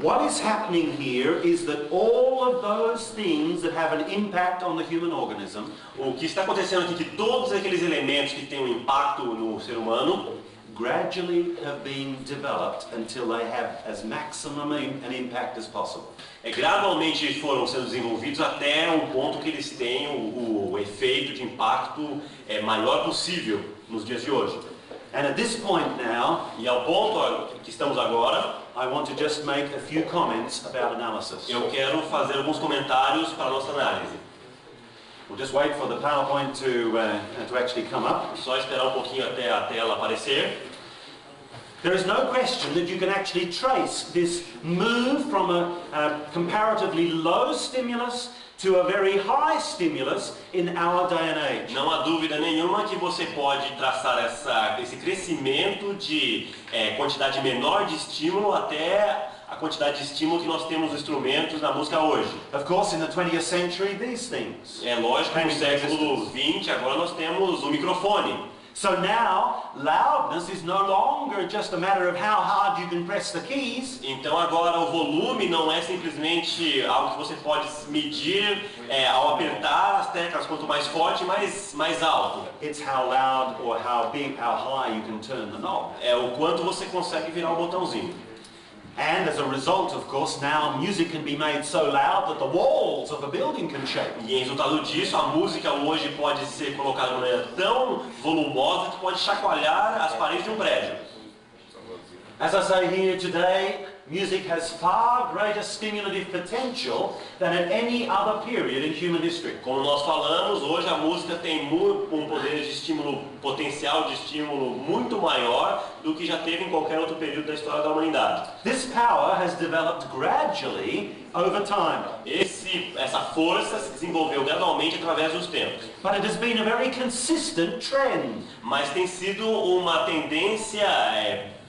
What is happening here is that all of those things that have an impact on the human organism O que está acontecendo aqui é que todos aqueles elementos que têm um impacto no ser humano gradually have been developed until they have as maximum an impact as possible. gradualmente foram sendo desenvolvidos até o ponto que eles têm o efeito de impacto maior possível nos dias de hoje. And at this point now, E ao ponto que estamos agora, I want to just make a few comments about analysis. eu quero fazer alguns comentários para a nossa análise. We'll just wait for the PowerPoint to actually come up. Só esperar um pouquinho até a tela aparecer. There is no question that you can actually trace this move from a comparatively low stimulus to a very high stimulus in our day and age. Não há dúvida nenhuma que você pode traçar esse crescimento de quantidade menor de estímulo até a quantidade de estímulo que nós temos nos instrumentos na música hoje. Of course, in the 20th century, these things. É lógico que no século XX agora nós temos o microfone. So now, loudness is no longer just a matter of how hard you can press the keys. Então agora o volume não é simplesmente algo que você pode medir ao apertar as teclas, quanto mais forte, mais alto. It's how loud or how big, how high you can turn the knob. É o quanto você consegue virar o botãozinho. And as a result, of course, now music can be made so loud that the walls of a building can shake. E em resultado disso, a música hoje pode ser colocada de maneira tão volumosa que pode chacoalhar as paredes de um prédio. As I say here today, music has far greater stimulative potential than at any other period in human history. Como nós falamos, hoje a música tem um poder de estímulo, potencial de estímulo muito maior do que já teve em qualquer outro período da história da humanidade. This power has developed gradually over time. Essa força se desenvolveu gradualmente através dos tempos. But it has been a very consistent trend. Mas tem sido uma tendência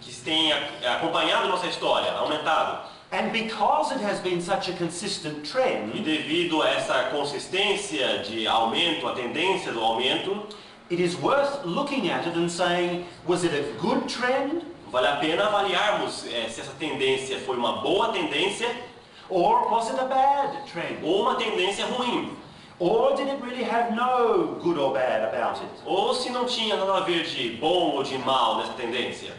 que tem acompanhado nossa história, aumentado. And because it has been such a consistent E trend, devido a essa consistência de aumento, a tendência do aumento, it is worth looking at it and saying, was it a good trend? vale a pena avaliarmos se essa tendência foi uma boa tendência Or was it a bad trend? ou uma tendência ruim. Or did it really have no good or bad about it? Ou se não tinha nada a ver de bom ou de mal nessa tendência.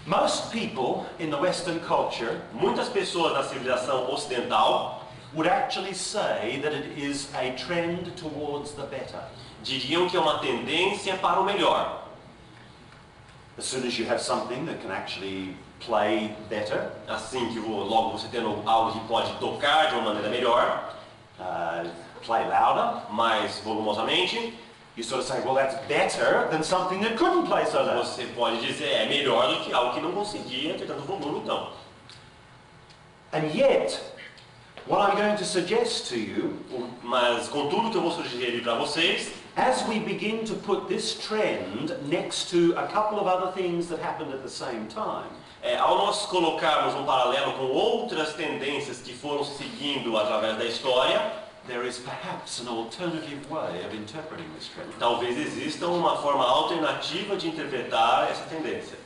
Most people in the Western culture Muitas pessoas na civilização ocidental would actually say that it is a trend towards the better. diriam que é uma tendência para o melhor. As soon as you have something that can actually play better, Assim que logo você tendo algo que pode tocar de uma maneira melhor, play louder, mais volumosamente, you sort of say, well, that's better than something that couldn't play so loud. você pode dizer é melhor do que algo que não conseguia ter tanto volume então. And yet, what I'm going to suggest to you, Mas com tudo que eu vou sugerir para vocês, as we begin to put this trend next to a couple of other things that happened at the same time, ao nós colocarmos um paralelo com outras tendências que foram se seguindo através da história, there is perhaps an alternative way of interpreting this trend. talvez exista uma forma alternativa de interpretar essa tendência.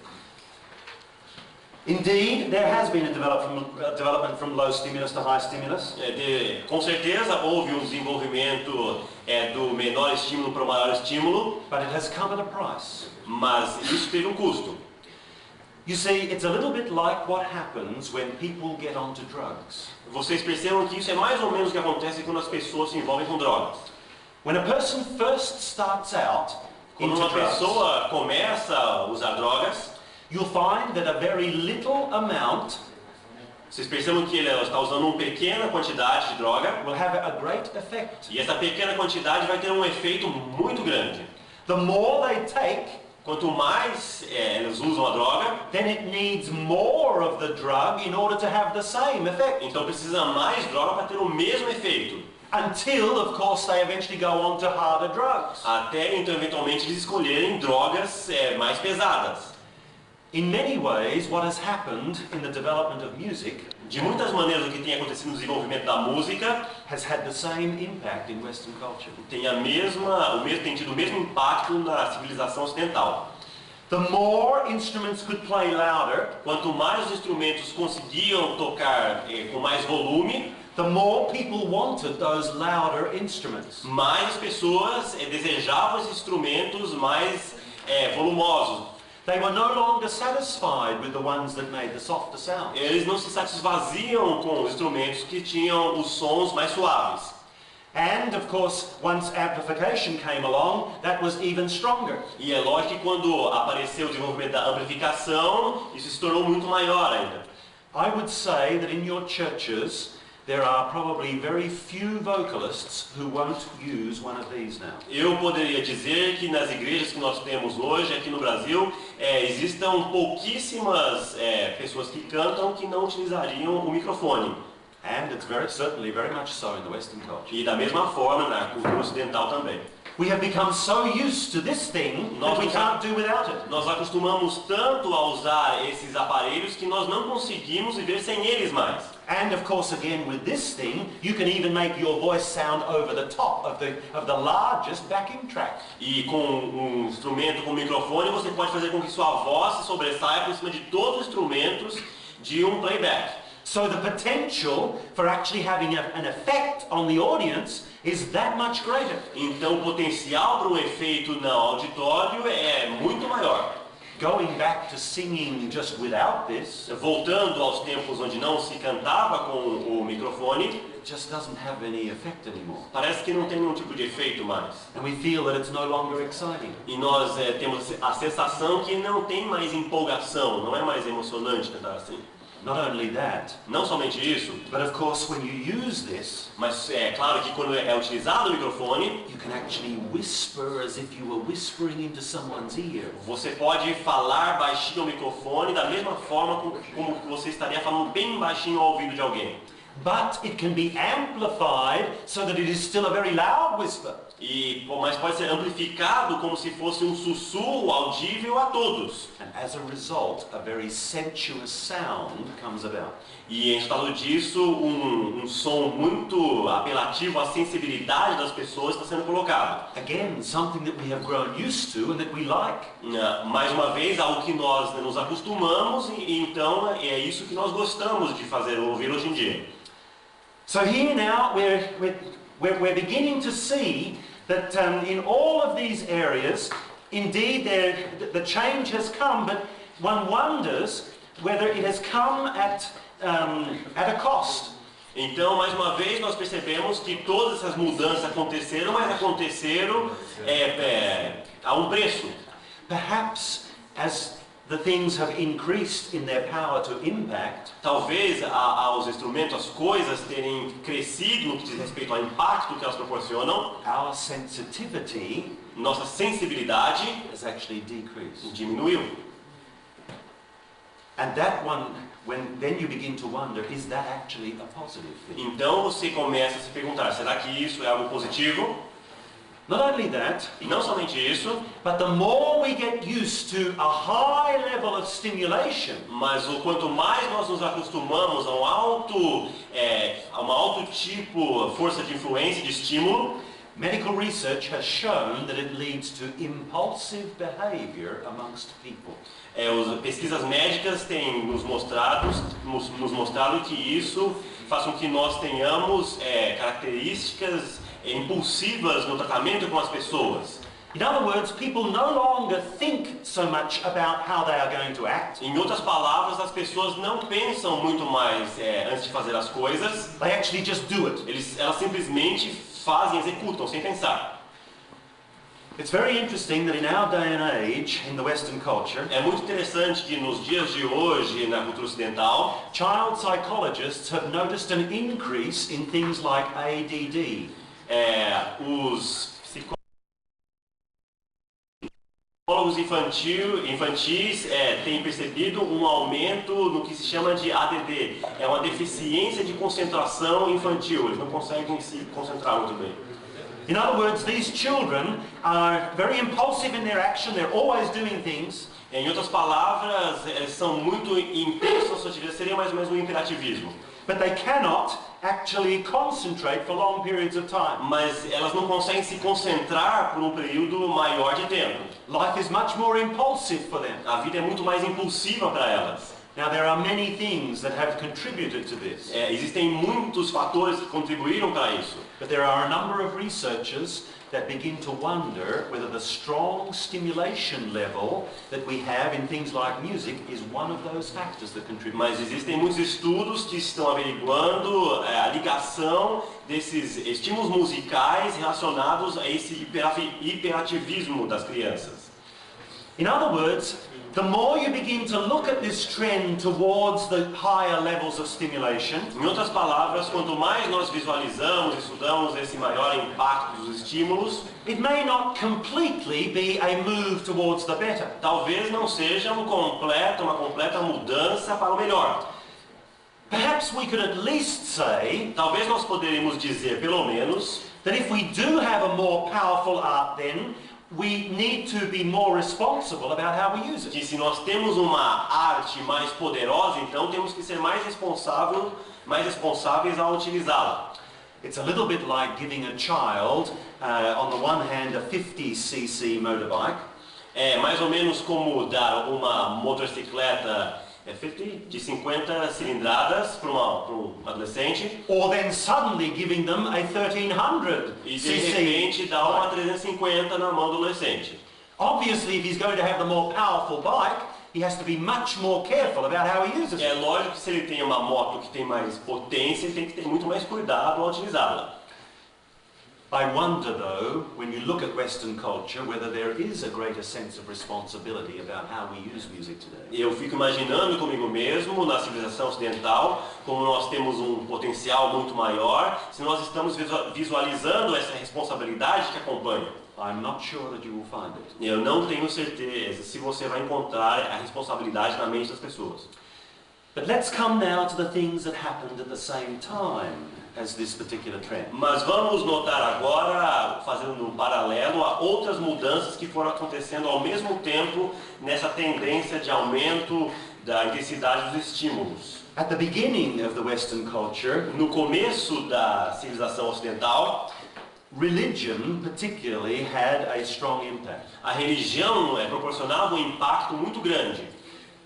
Indeed, there has been a development from low stimulus to high stimulus. Com certeza houve um desenvolvimento do menor estímulo para o maior estímulo, But it has come at a price. mas isso teve um custo. You see, it's a little bit like what happens when people get onto drugs. Vocês percebam que isso é mais ou menos o que acontece quando as pessoas se envolvem com drogas. When a person first starts out Quando into uma drugs, pessoa começa a usar drogas, you'll find that a very little amount vocês percebam que ele está usando uma pequena quantidade de droga, will have a great effect. e essa pequena quantidade vai ter um efeito muito grande. The more they take, Quanto mais eles usam a droga, then it needs more of the drug in order to have the same effect. então precisa mais droga para ter o mesmo efeito. Until, of course, they eventually go on to harder drugs. Até então eventualmente eles escolherem drogas mais pesadas. In many ways, what has happened in the development of music De muitas maneiras o que tem acontecido no desenvolvimento da música has had the same impact in Western culture. tem tido o mesmo impacto na civilização ocidental. The more instruments could play louder, Quanto mais os instrumentos conseguiam tocar com mais volume, the more people wanted those louder instruments. mais as pessoas desejavam esses instrumentos mais volumosos. They were no longer satisfied with the ones that made the softer sound. Eles não se satisfaziam com os instrumentos que tinham os sons mais suaves. And, of course, once amplification came along, that was even stronger. E é lógico que quando apareceu o desenvolvimento da amplificação, isso se tornou muito maior ainda. I would say that in your churches, there are probably very few vocalists who won't use one of these now. Eu poderia dizer que nas igrejas que nós temos hoje, aqui no Brasil, existam pouquíssimas pessoas que cantam que não utilizariam o microfone. And it's certainly very much so in the Western culture. E da mesma forma na cultura ocidental também. We have become so used to this thing that we can't do without it. Nós acostumamos tanto a usar esses aparelhos que nós não conseguimos viver sem eles mais. And of course, again, with this thing, you can even make your voice sound over the top of the largest backing track. E com um instrumento com microfone, você pode fazer com que sua voz se sobressaia por cima de todos os instrumentos de um playback. So the potential for actually having an effect on the audience is that much greater. Então o potencial para um efeito no auditório é muito maior. Going back to singing just without this, Voltando aos tempos onde não se cantava com o microfone, it just doesn't have any effect anymore. parece que não tem nenhum tipo de efeito mais. And we feel that it's no longer exciting. E nós temos a sensação que não tem mais empolgação, não é mais emocionante cantar assim. Not only that, Não somente isso, but of course when you use this, mas é claro que quando é utilizado o microfone, you can actually whisper as if you were whispering into someone's ear. você pode falar baixinho ao microfone da mesma forma como você estaria falando bem baixinho ao ouvido de alguém. But it can be amplified so that it is still a very loud whisper. Mas pode ser amplificado como se fosse um sussurro audível a todos. And as a result, a very sensuous sound comes about. E em resultado disso, um som muito apelativo à sensibilidade das pessoas está sendo colocado. Again, something that we have grown used to and that we like. Mais uma vez, algo que nós nos acostumamos e então é isso que nós gostamos de fazer, ouvir hoje em dia. So here now we're beginning to see that in all of these areas, indeed the change has come, but one wonders whether it has come at a cost. Então, mais uma vez, nós percebemos que todas essas mudanças aconteceram, mas aconteceram a um preço. Perhaps as the things have increased in their power to impact, Talvez aos instrumentos, as coisas terem crescido no que diz respeito ao impacto que elas proporcionam, our sensitivity nossa sensibilidade has actually decreased. diminuiu. And that one, then you begin to wonder, is that actually a positive thing? Então você começa a se perguntar, será que isso é algo positivo? Not only that, E não somente isso, but the more we get used to a high level of stimulation, mas o quanto mais nós nos acostumamos a uma alto tipo, força de influência, de estímulo, medical research has shown that it leads to impulsive behavior amongst people. As pesquisas médicas têm nos mostrado que isso faz com que nós tenhamos características impulsivas no tratamento com as pessoas. In other words, people no longer think so much about how they are going to act. Em outras palavras, as pessoas não pensam muito mais antes de fazer as coisas, They actually just do it. elas simplesmente fazem, executam, sem pensar. It's very interesting that in our day and age, in the Western culture, É muito interessante que nos dias de hoje, na cultura ocidental, child psychologists have noticed an increase in things like ADD. Os psicólogos e infantis têm percebido um aumento no que se chama de ADD. É uma deficiência de concentração infantil. Eles não conseguem se concentrar muito bem. In other words, these children are very impulsive in their action. They're always doing things. Em outras palavras, eles são muito intensos na sua atividade. Seria mais ou menos um imperativismo. But they cannot actually concentrate for long periods of time. Mas elas não conseguem se concentrar por um período maior de tempo. Life is much more impulsive for them. A vida é muito mais impulsiva para elas. Now there are many things that have contributed to this. Existem muitos fatores que contribuíram para isso. But there are a number of researchers that begin to wonder whether the strong stimulation level that we have in things like music is one of those factors that contribute. Mas existem muitos estudos que estão averiguando a ligação desses estímulos musicais relacionados a esse hiperativismo das crianças. In other words, the more you begin to look at this trend towards the higher levels of stimulation, Em outras palavras, quanto mais nós visualizamos, estudamos esse maior impacto dos estímulos, it may not completely be a move towards the better. talvez não seja uma completa mudança para o melhor. Perhaps we could at least say Talvez nós poderíamos dizer, pelo menos, that if we do have a more powerful art then, we need to be more responsible about how we use que it. se nós temos uma arte mais poderosa, então temos que ser mais responsáveis ao utilizá-la. It's a little bit like giving a child, on the one hand, a 50cc motorbike, É mais ou menos como dar uma motocicleta 50, de 50 cilindradas para um adolescente or then suddenly giving them a e de 1300cc. repente dar uma 350 na mão do adolescente. Obviously, if he's going to have the more powerful bike, he has to be much more careful about how he uses É it. lógico que se ele tem uma moto que tem mais potência, ele tem que ter muito mais cuidado ao utilizá-la. I wonder, though, when you look at Western culture, whether there is a greater sense of responsibility about how we use music today. Eu fico imaginando comigo mesmo, na civilização ocidental, como nós temos um potencial muito maior, se nós estamos visualizando essa responsabilidade que acompanha. I'm not sure that you will find it. Eu não tenho certeza se você vai encontrar a responsabilidade na mente das pessoas. But let's come now to the things that happened at the same time as this particular trend. Mas vamos notar agora, fazendo um paralelo, a outras mudanças que foram acontecendo ao mesmo tempo nessa tendência de aumento da intensidade dos estímulos. At the beginning of the Western culture, No começo da civilização ocidental, religion particularly had a strong impact. a religião proporcionava um impacto muito grande.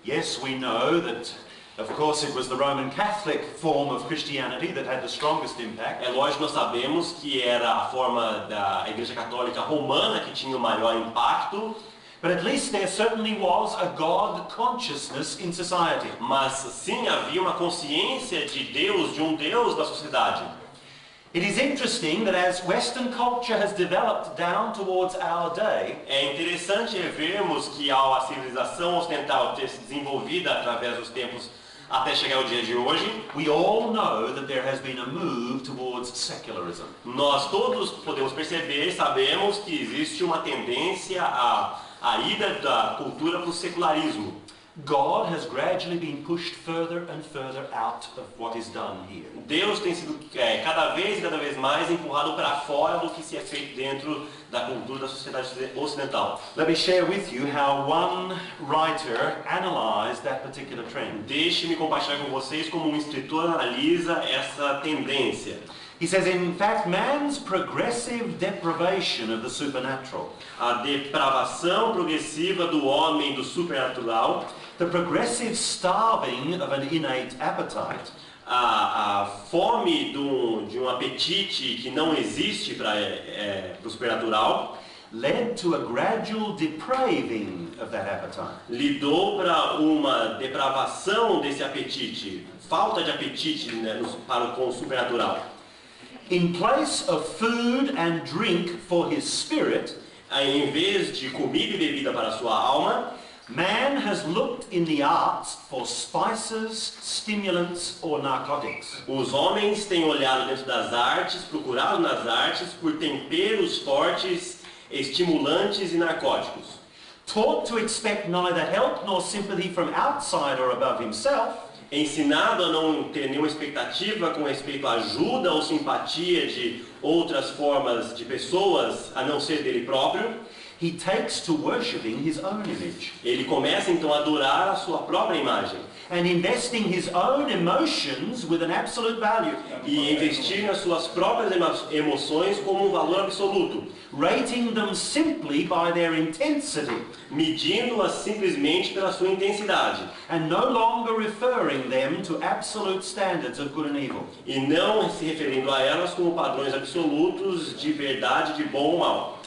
Yes, we know that, of course, it was the Roman Catholic form of Christianity that had the strongest impact. É lógico que nós sabemos que era a forma da Igreja Católica Romana que tinha o maior impacto, But at least there certainly was a God consciousness in society. mas sim havia uma consciência de um Deus da sociedade. It is interesting that as Western culture has developed down towards our day, É interessante vermos que ao a civilização ocidental ter se desenvolvida através dos tempos até chegar ao dia de hoje, we all know that there has been a move towards secularism. nós todos podemos perceber e sabemos que existe uma tendência à ida da cultura para o secularismo. God has gradually been pushed further and further out of what is done here. Deus tem sido cada vez mais empurrado para fora do que se é feito dentro da cultura da sociedade ocidental. Let me share with you how one writer analyzed that particular trend. Deixe-me compartilhar com vocês como um escritor analisa essa tendência. He says, in fact, man's progressive deprivation of the supernatural, A depravação progressiva do homem do supernatural, the progressive starving of an innate appetite, a fome de um apetite que não existe para o supernatural, led to a gradual depraving of that appetite. lidou para uma depravação desse apetite, falta de apetite, né, com o supernatural. In place of food and drink for his spirit, Aí, em vez de comida e bebida para a sua alma, man has looked in the arts for spices, stimulants, or narcotics. os homens têm olhado dentro das artes, procurado nas artes por temperos fortes, estimulantes e narcóticos. taught to expect neither help nor sympathy from outside or above himself, ensinado a não ter nenhuma expectativa com respeito à ajuda ou simpatia de outras formas de pessoas a não ser dele próprio, he takes to worshipping his own image ele começa então a adorar a sua própria imagem and investing his own emotions with an absolute value, e investir nas suas próprias emoções como um valor absoluto, rating them simply by their intensity medindo-as simplesmente pela sua intensidade and no longer referring them to absolute standards of good and evil. e não se referindo a elas como padrões absolutos de verdade, de bom ou mal.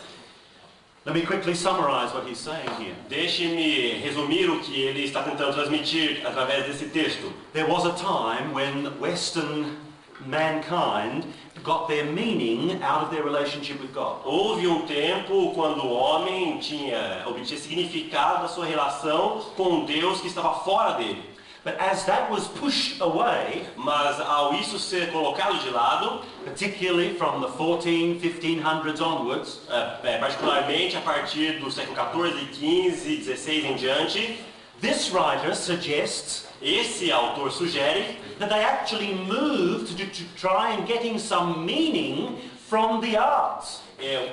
Let me quickly summarize what he's saying here. Deixe-me resumir o que ele está tentando transmitir através desse texto. There was a time when Western mankind got their meaning out of their relationship with God. Houve um tempo quando o homem obtinha significado da sua relação com Deus que estava fora dele. But as that was pushed away, Mas ao isso ser colocado de lado, particularly from the 1500s onwards, particularmente a partir do século XIV, XV, XVI em diante, this writer suggests esse autor sugere that they actually moved to try and getting some meaning from the arts.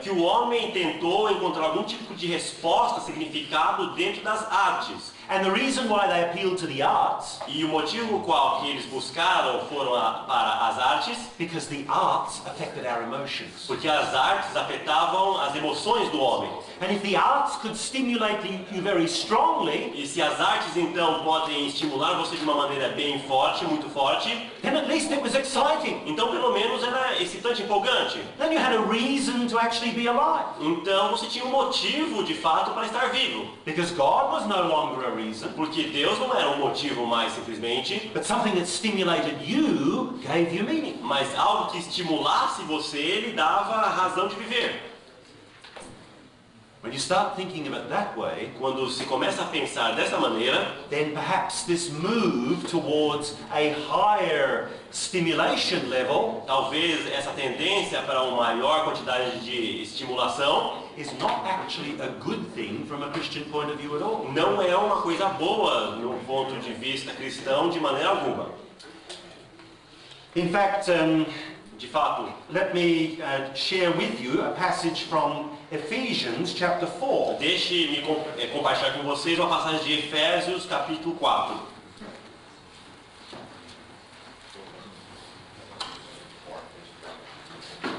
Que o homem tentou encontrar algum tipo de resposta, significado dentro das artes. And the reason why they appealed to the arts, E o motivo qual que eles buscaram foram para as artes, because the arts affected our emotions. porque as artes afetavam as emoções do homem. And if the arts could stimulate you very strongly, E se as artes então podem estimular você de uma maneira bem forte, muito forte, then at least it was exciting. então pelo menos era excitante, empolgante. Then you had a reason to actually be alive. Então você tinha um motivo de fato para estar vivo. Because God was no longer a reason, Porque Deus não era um motivo mais simplesmente, but something that stimulated you gave you meaning. mas algo que estimulasse você lhe dava a razão de viver. When you start thinking of it that way, Quando se começa a pensar dessa maneira, then perhaps this move towards a higher stimulation level talvez essa tendência para uma maior quantidade de estimulação is not actually a good thing from a Christian point of view at all. não é uma coisa boa no ponto de vista cristão de maneira alguma. In fact, De fato, let me share with you a passage from Ephesians chapter 4. deixe-me compartilhar com vocês uma passagem de Efésios capítulo 4.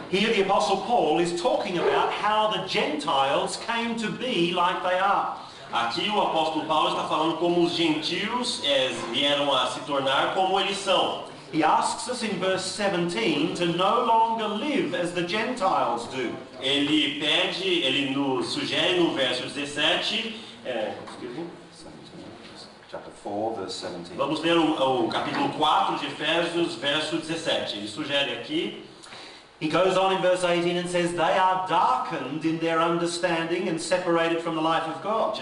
Here the Apostle Paul is talking about how the Gentiles came to be like they are. Aqui o apóstolo Paulo está falando como os gentios vieram a se tornar como eles são. He asks us in verse 17 to no longer live as the Gentiles do. Ele nos sugere no verso 17, Chapter 4, verse 17. vamos ler o capítulo 4 de Efésios, verso 17. Ele sugere aqui, He goes on in verse 18 and says, they are darkened in their understanding and separated from the life of God.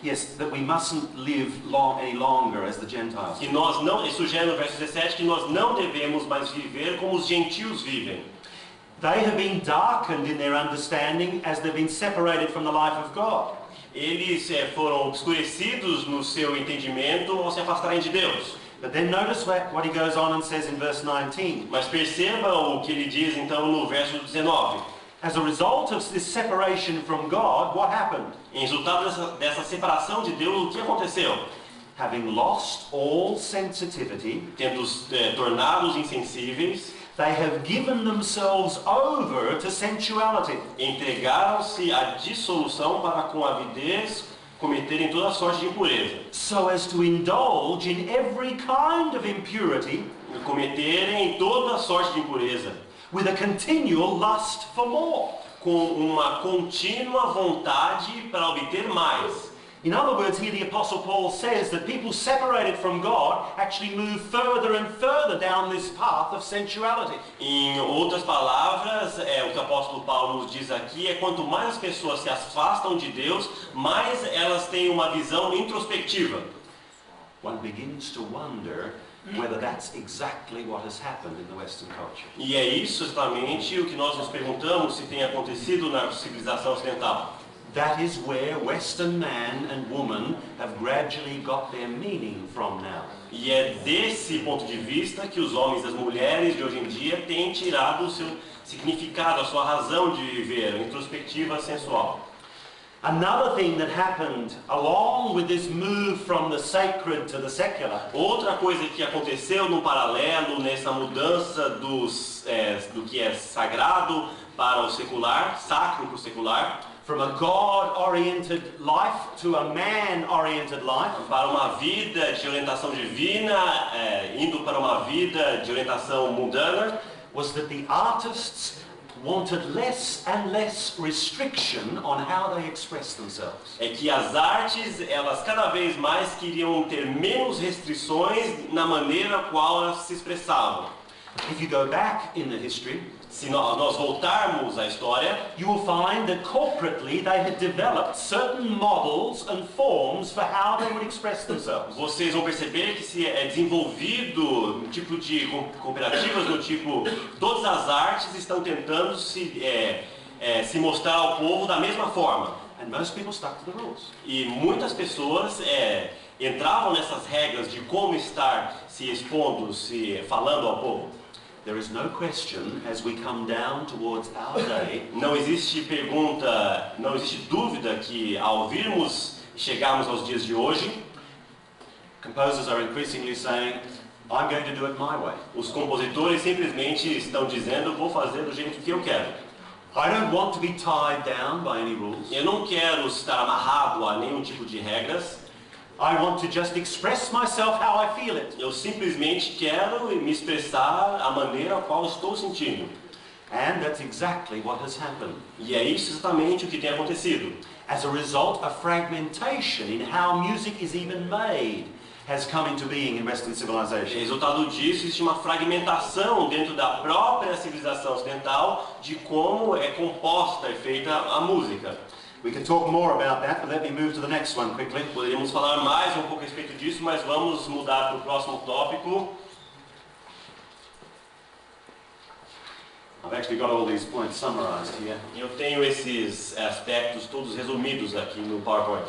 Yes, that we mustn't live any longer as the Gentiles. que nós não, ele sugere no verso 17 que nós não devemos mais viver como os gentios vivem. They have been darkened in their understanding as they've been separated from the life of God. Eles foram obscurecidos no seu entendimento ao se afastarem de Deus. But then notice what he goes on and says in verse 19. Mas perceba o que ele diz então no verso 19. As a result of this separation from God, what happened? Em resultado dessa separação de Deus, o que aconteceu? Having lost all sensitivity, Tendo tornados insensíveis, they have given themselves over to sensuality. entregaram-se à dissolução para com avidez cometerem toda sorte de impureza. So as to indulge in every kind of impurity Cometerem toda sorte de impureza, with a continual lust for more. com uma contínua vontade para obter mais. In other words, here the Apostle Paul says that people separated from God actually move further and further down this path of sensuality. Em outras palavras, o que o apóstolo Paulo nos diz aqui é quanto mais as pessoas se afastam de Deus, mais elas têm uma visão introspectiva. One begins to wonder whether that's exactly what has happened in the Western culture. E é isso exatamente o que nós nos perguntamos se tem acontecido na civilização ocidental. That is where Western man and woman have gradually got their meaning from now. E é desse ponto de vista que os homens e as mulheres de hoje em dia têm tirado o seu significado, a sua razão de viver, a introspectiva sensual. Another thing that happened along with this move from the sacred to the secular Outra coisa que aconteceu no paralelo, nessa mudança do que é sagrado para o secular, sacro para o secular, from a God-oriented life to a man-oriented life, para uma vida de orientação divina, indo para uma vida de orientação mundana, was that the artists wanted less and less restriction on how they express themselves. é que as artes, elas cada vez mais queriam ter menos restrições na maneira qual elas se expressavam. If you go back in the history, Se nós voltarmos à história, you will find that corporately they had developed certain models and forms for how they would express themselves. vocês vão perceber que se é desenvolvido um tipo de cooperativas do tipo, todas as artes estão tentando se mostrar ao povo da mesma forma. And most people stuck to the rules. E muitas pessoas entravam nessas regras de como estar se expondo, se falando ao povo. There is no question as we come down towards our day Não existe pergunta, não existe dúvida que ao chegarmos aos dias de hoje, composers are increasingly saying, I'm going to do it my way. os compositores simplesmente estão dizendo, vou fazer do jeito que eu quero. I don't want to be tied down by any rules. Eu não quero estar amarrado a nenhum tipo de regras. I want to just express myself how I feel it. Eu simplesmente quero me expressar a maneira a qual estou sentindo. And that's exactly what has happened. E é isso exatamente o que tem acontecido. As a result, a fragmentation in how music is even made has come into being in Western civilization. Resultado disso, existe uma fragmentação dentro da própria civilização ocidental de como é composta e feita a música. We can talk more about that, but let me move to the next one quickly. Poderíamos falar mais um pouco a respeito disso, mas vamos mudar para o próximo tópico. I've actually got all these points summarized here. Eu tenho esses aspectos todos resumidos aqui no PowerPoint.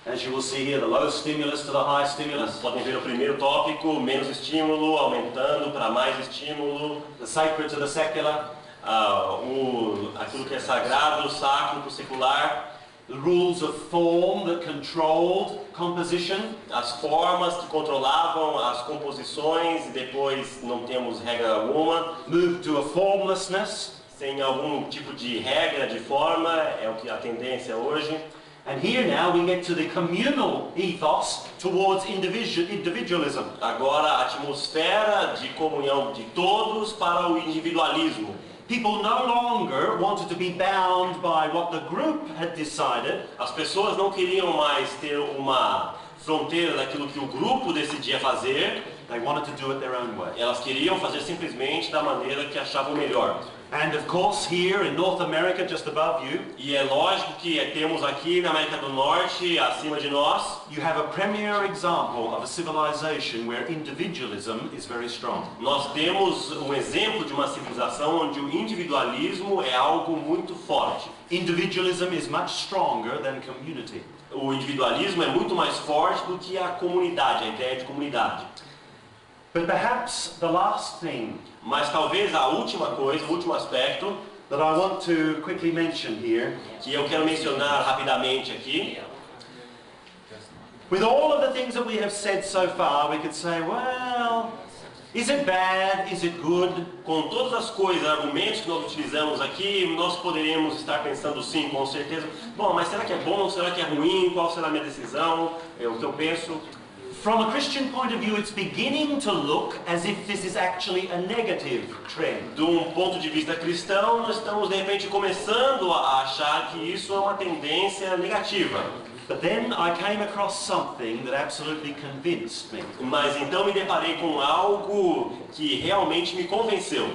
As you will see here, the low stimulus to the high stimulus, Podem ver o primeiro tópico, menos estímulo, aumentando para mais estímulo. the sacred to the secular, Aquilo que é sagrado, sacro para o secular. the rules of form that controlled composition, As formas que controlavam as composições e depois não temos regra alguma. moved to a formlessness, Sem algum tipo de regra, de forma, é o que a tendência hoje. and here now we get to the communal ethos towards individualism. Agora a atmosfera de comunhão de todos para o individualismo. People no longer wanted to be bound by what the group had decided, As pessoas não queriam mais ter uma fronteira daquilo que o grupo decidia fazer, they wanted to do it their own way. elas queriam fazer simplesmente da maneira que achavam melhor. And of course here in North America, just above you, E é lógico que temos aqui na América do Norte, acima de nós, you have a premier example of a civilization where individualism is very strong. nós temos um exemplo de uma civilização onde o individualismo é algo muito forte. Individualism is much stronger than community. O individualismo é muito mais forte do que a comunidade, a ideia de comunidade. But perhaps the last thing Mas talvez a última coisa, o último aspecto that I want to quickly mention here, que eu quero mencionar rapidamente aqui, with all of the things that we have said so far, we could say, well, is it bad? Is it good? com todas as coisas, argumentos que nós utilizamos aqui, nós poderíamos estar pensando sim, com certeza, bom, mas será que é bom, será que é ruim, qual será a minha decisão, é o que eu penso. From a Christian point of view, it's beginning to look as if this is actually a negative trend. De um ponto de vista cristão, nós estamos de repente começando a achar que isso é uma tendência negativa. But then I came across something that absolutely convinced me. Mas então me deparei com algo que realmente me convenceu.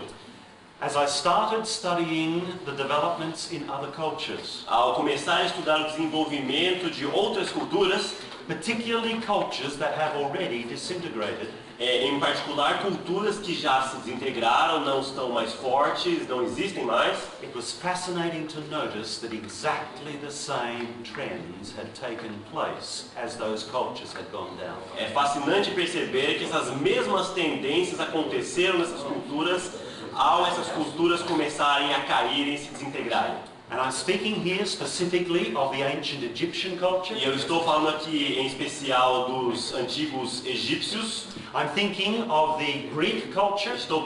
As I started studying the developments in other cultures, Ao começar a estudar o desenvolvimento de outras culturas, particularly cultures that have already disintegrated. Em particular, culturas que já se desintegraram, não estão mais fortes, não existem mais. It was fascinating to notice that exactly the same trends had taken place as those cultures had gone down. É fascinante perceber que essas mesmas tendências aconteceram nessas culturas ao essas culturas começarem a caírem e se desintegrarem. And I'm speaking here specifically of the ancient Egyptian culture. E eu estou falando aqui em especial dos antigos egípcios. I'm thinking of the Greek culture, Estou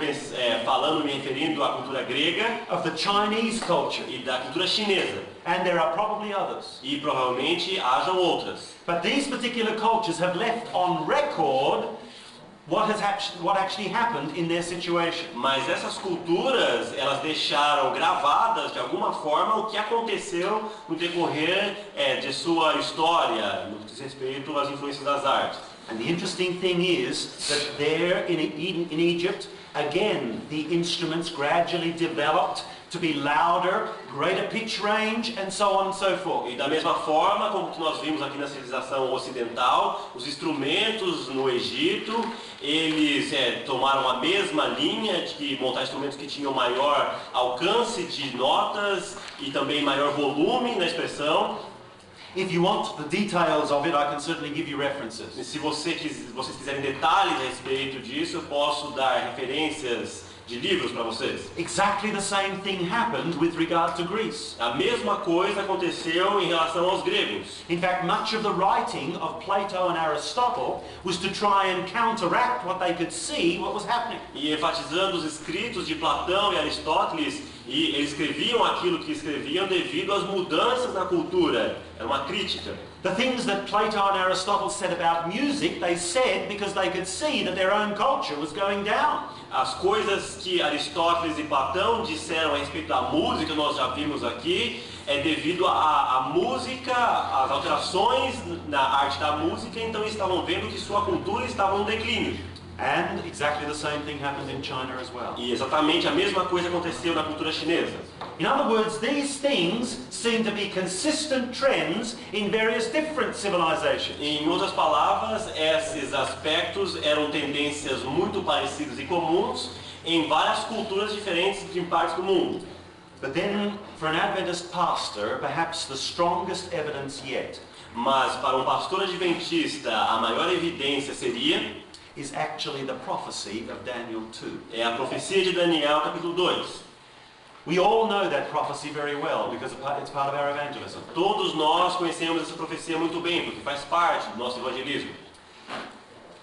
falando, me referindo à cultura grega of the Chinese culture, e da cultura chinesa. and there are probably others. E provavelmente hajam outras. But these particular cultures have left on record what actually happened in their situation. Mas essas culturas, elas deixaram gravadas de alguma forma o que aconteceu no decorrer de sua história, no que diz respeito às influências das artes. And the interesting thing is that there in Egypt, again, the instruments gradually developed to be louder, greater pitch range, and so on and so forth. E da mesma forma como que nós vimos aqui na civilização ocidental, os instrumentos no Egito, eles tomaram a mesma linha de montar instrumentos que tinham maior alcance de notas e também maior volume na expressão. If you want the details of it, I can certainly give you references. E se vocês quiserem detalhes a respeito disso, eu posso dar referências de livros para vocês. Exactly the same thing happened with regard to Greece. A mesma coisa aconteceu em relação aos gregos. In fact, much of the writing of Plato and Aristotle was to try and counteract what they could see what was happening. E enfatizando os escritos de Platão e Aristóteles, e eles escreviam aquilo que escreviam devido às mudanças na cultura. Era uma crítica. The things that Plato and Aristotle said about music, they said because they could see that their own culture was going down. As coisas que Aristóteles e Platão disseram a respeito da música, nós já vimos aqui, é devido à música, às alterações na arte da música, então eles estavam vendo que sua cultura estava no declínio. And exactly the same thing happened in China as well. E exatamente a mesma coisa aconteceu na cultura chinesa. In other words, these things seem to be consistent trends in various different civilizations. Em outras palavras, esses aspectos eram tendências muito parecidas e comuns em várias culturas diferentes em partes do mundo. But then, for an Adventist pastor, perhaps the strongest evidence yet Mas para um pastor adventista, a maior evidência seria is actually the prophecy of Daniel 2. a profecia de Daniel, capítulo 2. We all know that prophecy very well because it's part of our evangelism. Todos nós conhecemos essa profecia muito bem, porque faz parte do nosso evangelismo.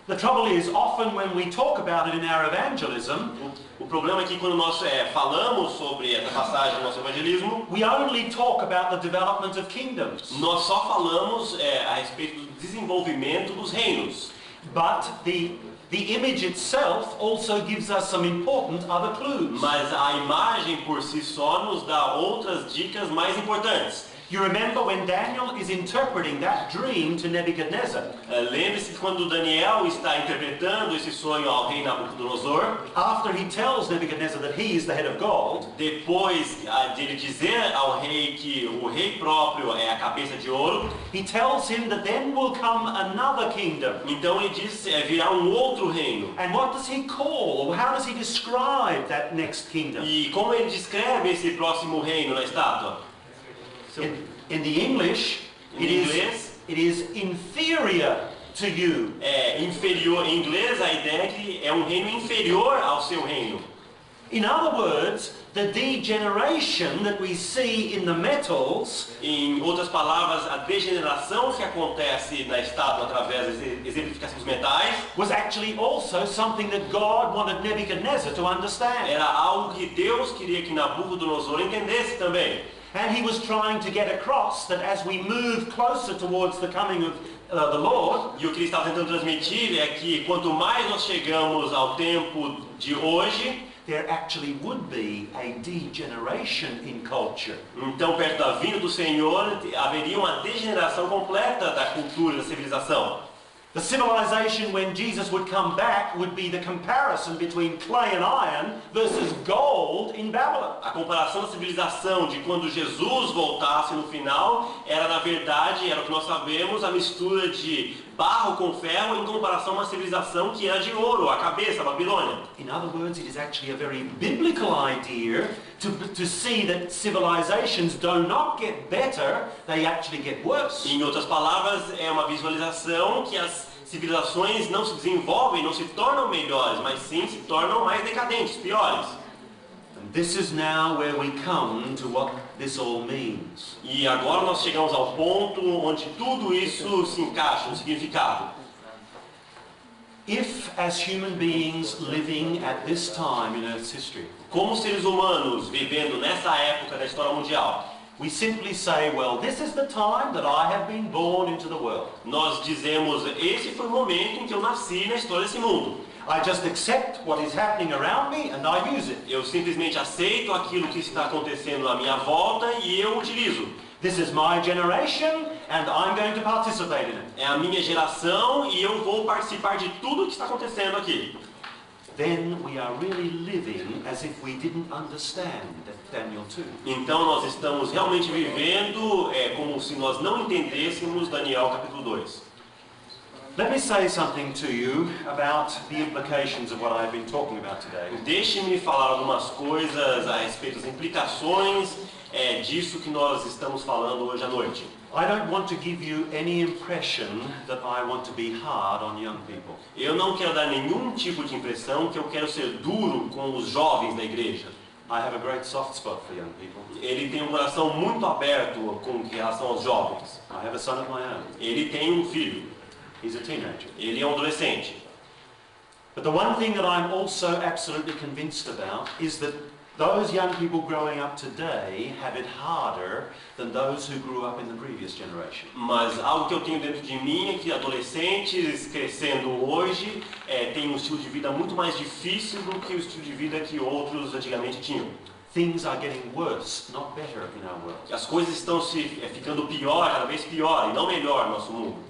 The trouble is, often when we talk about it in our evangelism, O problema é que quando nós falamos sobre essa passagem do nosso evangelismo, we only talk about the development of kingdoms. nós só falamos a respeito do desenvolvimento dos reinos. But the image itself also gives us some important other clues. Mas a imagem por si só nos dá outras dicas mais importantes. You remember when Daniel is interpreting that dream to Nebuchadnezzar. Lembre-se que quando Daniel está interpretando esse sonho ao rei Nabucodonosor, After he tells Nebuchadnezzar that he is the head of gold, depois de ele dizer ao rei que o rei próprio é a cabeça de ouro, he tells him that then will come another kingdom. então ele diz virá um outro reino. And what does he call, or how does he describe that next kingdom? E como ele descreve esse próximo reino na estátua? In the English, Em inglês, it is inferior to you. Inferior. Em inglês, a ideia é que é um reino inferior ao seu reino. In other words, the degeneration that we see in the metals Em outras palavras, a degeneração que acontece na estátua através da exemplificação dos metais was actually also something that God wanted Nebuchadnezzar to understand. era algo que Deus queria que Nabucodonosor entendesse também. And he was trying to get across that as we move closer towards the coming of the Lord, E o que ele estava tentando transmitir é que quanto mais nós chegamos ao tempo de hoje, there actually would be a degeneration in culture. então perto da vinda do Senhor haveria uma degeneração completa da cultura, da civilização. The civilization when Jesus would come back would be the comparison between clay and iron versus gold in Babylon. A comparação da civilização de quando Jesus voltasse no final era, na verdade, era o que nós sabemos, a mistura de barro com ferro em comparação a uma civilização que era de ouro, a cabeça, a Babilônia. In other words, it is actually a very biblical idea to see that civilizations do not get better, they actually get worse. Em outras palavras, é uma visualização que as civilizações não se desenvolvem, não se tornam melhores, mas sim se tornam mais decadentes, piores. And this is now where we come to what this all means. E agora nós chegamos ao ponto onde tudo isso se encaixa no significado. If, as human beings living at this time in Earth's history, Como seres humanos vivendo nessa época da história mundial, we simply say, well, this is the time that I have been born into the world. nós dizemos, esse foi o momento em que eu nasci na história desse mundo. I just accept what is happening around me and I use it. Eu simplesmente aceito aquilo que está acontecendo à minha volta e eu utilizo. This is my generation and I'm going to participate in it. É a minha geração e eu vou participar de tudo que está acontecendo aqui. Then we are really living as if we didn't understand Daniel 2. Então nós estamos realmente vivendo como se nós não entendêssemos Daniel capítulo 2. Let me say something to you about the implications of what I've been talking about today. Deixe-me falar algumas coisas a respeito das implicações disso que nós estamos falando hoje à noite. I don't want to give you any impression that I want to be hard on young people. Eu não quero dar nenhum tipo de impressão que eu quero ser duro com os jovens da igreja. I have a great soft spot for young people. Ele tem um coração muito aberto com relação aos jovens. I have a son of my own. Ele tem um filho. He's a teenager. Ele é um adolescente. But the one thing that I'm also absolutely convinced about is that those young people growing up today have it harder than those who grew up in the previous generation. Mas algo que eu tenho dentro de mim é que adolescentes crescendo hoje têm um estilo de vida muito mais difícil do que o estilo de vida que outros antigamente tinham. Things are getting worse, not better in our world. As coisas estão ficando pior, cada vez pior, e não melhor no nosso mundo.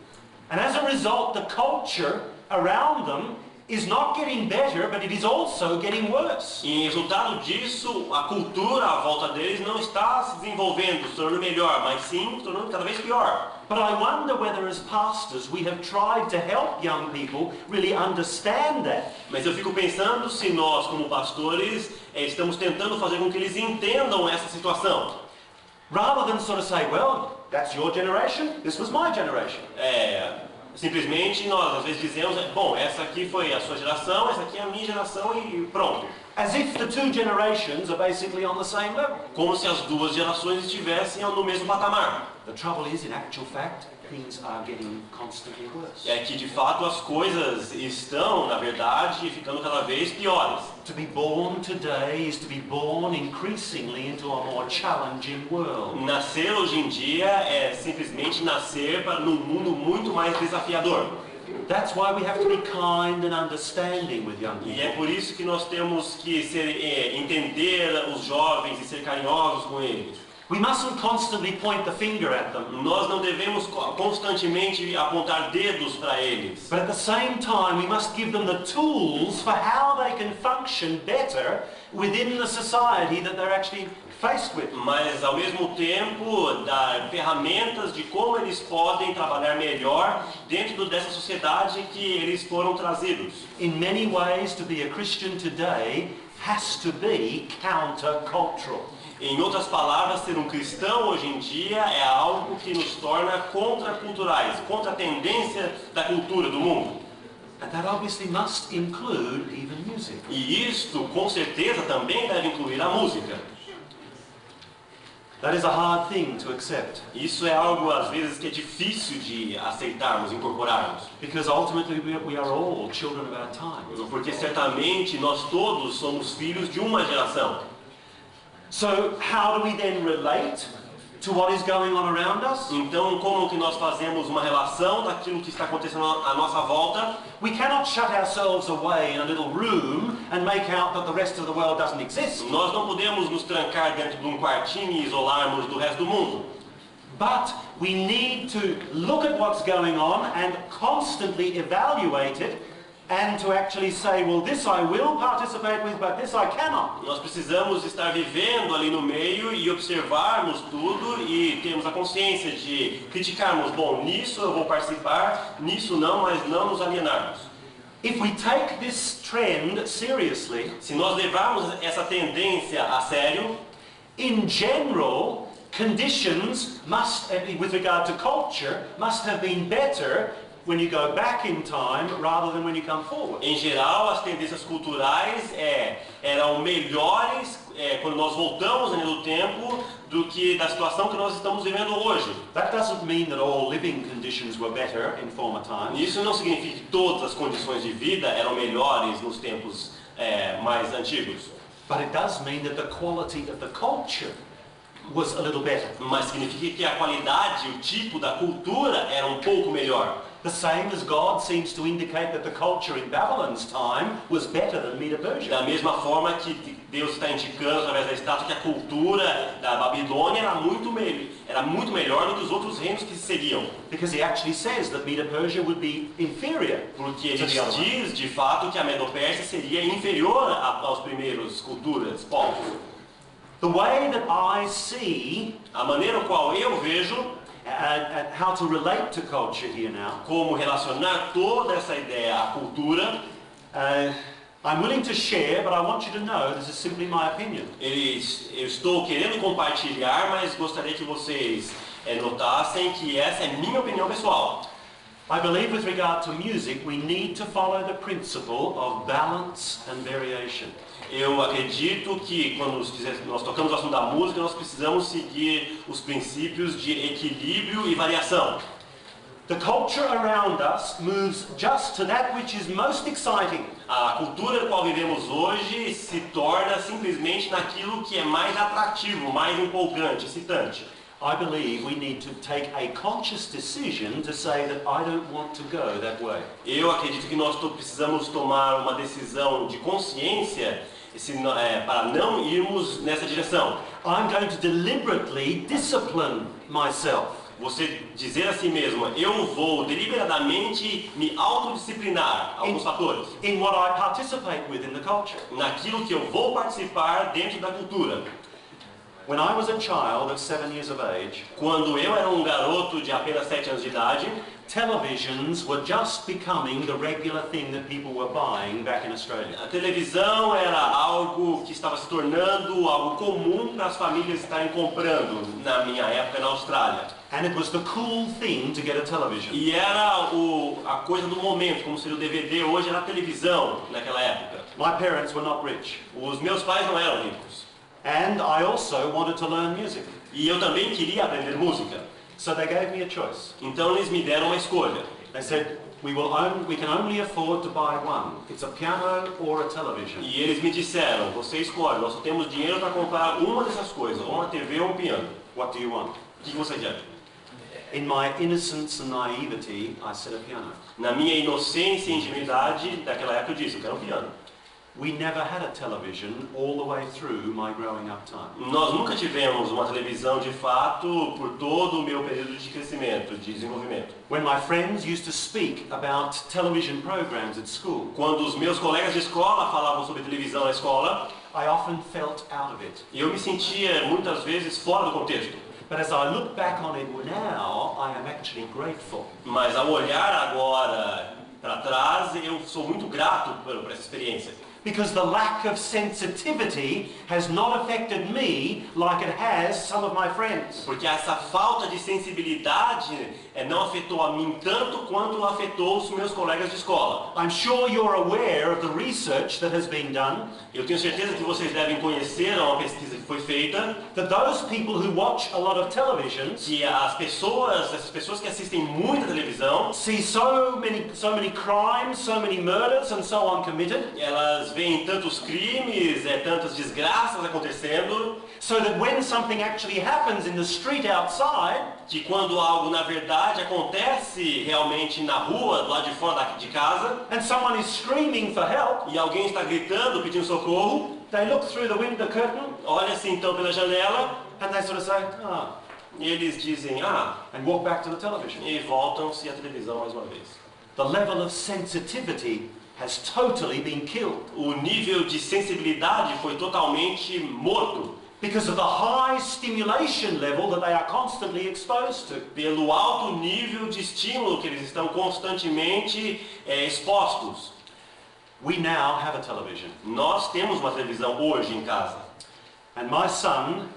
And as a result, the culture around them is not getting better, but it is also getting worse. E em resultado disso, a cultura à volta deles não está se desenvolvendo, se tornando melhor, mas sim se tornando cada vez pior. But I wonder whether as pastors we have tried to help young people really understand that. Mas eu fico pensando se nós, como pastores, estamos tentando fazer com que eles entendam essa situação. Rather than sort of say, well, that's your generation, this was my generation. Simplesmente nós às vezes dizemos, bom, essa aqui foi a sua geração, essa aqui é a minha geração e pronto. As if the two generations are basically on the same level. Como se as duas gerações estivessem no mesmo patamar. The trouble is, in actual fact, things are getting constantly worse. É que de fato as coisas estão, na verdade, ficando cada vez piores. To be born today is to be born increasingly into a more challenging world. Nascer hoje em dia é simplesmente nascer num mundo muito mais desafiador. That's why we have to be kind and understanding with young E é people. por isso que nós temos que entender os jovens e ser carinhosos com eles. We mustn't constantly point the finger at them. Nós não devemos constantemente apontar dedos para eles. But at the same time, we must give them the tools for how they can function better within the society that they're actually faced with. Mas ao mesmo tempo dar ferramentas de como eles podem trabalhar melhor dentro dessa sociedade que eles foram trazidos. In many ways, to be a Christian today has to be countercultural. Em outras palavras, ser um cristão hoje em dia é algo que nos torna contraculturais, contra a tendência da cultura do mundo. And that obviously must include even music. E isto, com certeza, também deve incluir a música. That is a hard thing to accept. Isso é algo, às vezes, que é difícil de aceitarmos, incorporarmos. Because ultimately we are all children of our time. Porque certamente nós todos somos filhos de uma geração. So how do we then relate to what is going on around us? Então, como que nós fazemos uma relação daquilo que está acontecendo à nossa volta? We cannot shut ourselves away in a little room and make out that the rest of the world doesn't exist. Nós não podemos nos trancar dentro de um quartinho e isolarmos do resto do mundo. But we need to look at what's going on and constantly evaluate it and to actually say, well, this I will participate with, but this I cannot. Nós precisamos estar vivendo ali no meio e observarmos tudo e termos a consciência de criticarmos, bom, nisso eu vou participar, nisso não, mas não nos alienarmos. If we take this trend seriously, Se nós levarmos essa tendência a sério, in general, conditions must, with regard to culture, must have been better when you go back in time rather than when you come forward. em geral, as tendências culturais eram melhores quando nós voltamos no tempo do que da situação que nós estamos vivendo hoje. That doesn't mean that all living conditions were better in former times. Isso não significa que todas as condições de vida eram melhores nos tempos mais antigos, But it does mean that the quality of the culture was a little better. mas significa que a qualidade, o tipo da cultura era um pouco melhor. The same as God seems to indicate that the culture in Babylon's time was better than Medo-Persia. Da mesma forma que Deus está indicando através da estátua que a cultura da Babilônia era muito melhor do que os outros reinos que seguiam. Because he actually says that Medo-Persia would be inferior. Porque ele to the other one. diz de fato que a Medo-Pérsia seria inferior aos primeiros culturas, povos. The way that I see A maneira qual eu vejo how to relate to culture here now, como relacionar toda essa ideia à cultura, I'm willing to share, but I want you to know this is simply my opinion. eu estou querendo compartilhar, mas gostaria que vocês notassem que essa é minha opinião pessoal. I believe with regard to music, we need to follow the principle of balance and variation. Eu acredito que quando nós tocamos o assunto da música, nós precisamos seguir os princípios de equilíbrio e variação. The culture around us moves just to that which is most exciting. A cultura na qual vivemos hoje se torna simplesmente naquilo que é mais atrativo, mais empolgante, excitante. I believe we need to take a conscious decision to say that I don't want to go that way. Eu acredito que nós precisamos tomar uma decisão de consciência para não irmos nessa direção. I'm going to deliberately discipline myself. Você dizer a si mesmo, eu vou deliberadamente me autodisciplinar alguns fatores. In what I participate with in the culture. Naquilo que eu vou participar dentro da cultura. When I was a child of 7 years of age, Quando eu era um garoto de apenas 7 anos de idade, televisions were just becoming the regular thing that people were buying back in Australia. a televisão era algo que estava se tornando algo comum para as famílias estarem comprando na minha época na Austrália. And it was the cool thing to get a television. E era a coisa do momento, como seria o DVD, hoje era a televisão naquela época. My parents were not rich. Os meus pais não eram ricos. And I also wanted to learn music. E eu também queria aprender música. So they gave me a choice. Então eles me deram uma escolha. They said, we can only afford to buy one. It's a piano or a television. E eles me disseram, você escolhe, nós só temos dinheiro para comprar uma dessas coisas, ou uma TV ou um piano. What do you want? O que você quer? In my innocence and naivety, I said a piano. Na minha inocência e ingenuidade daquela época eu disse, eu quero um piano. We never had a television all the way through my growing up time. Nós nunca tivemos uma televisão de fato por todo o meu período de crescimento, de desenvolvimento. When my friends used to speak about television programs at school, Quando os meus colegas de escola falavam sobre televisão na escola, I often felt out of it. eu me sentia muitas vezes fora do contexto. But as I look back on it now, I am actually grateful. Mas ao olhar agora para trás, eu sou muito grato por essa experiência. Because the lack of sensitivity has not affected me like it has some of my friends. Porque essa falta de sensibilidade não afetou a mim tanto quanto afetou os meus colegas de escola. I'm sure you're aware of the research that has been done, Eu tenho certeza que vocês devem conhecer uma pesquisa que foi feita, that those people who watch a lot of televisions que essas pessoas que assistem muita televisão, see so many crimes, so many murders and so on committed, elas veem tantos crimes, tantas desgraças acontecendo, so that when something actually happens in the street outside, que quando algo na verdade acontece realmente na rua, do lado de fora de casa, and someone is screaming for help, e alguém está gritando, pedindo socorro, they look through the window curtain olha-se então pela janela and they sort of say, oh, e eles dizem, and walk back to the television. e voltam-se à televisão mais uma vez. The level of sensitivity has totally been killed O nível de sensibilidade foi totalmente morto because of the high stimulation level that they are constantly exposed to. pelo alto nível de estímulo que eles estão constantemente expostos. We now have a television, Nós temos uma televisão hoje em casa. and my son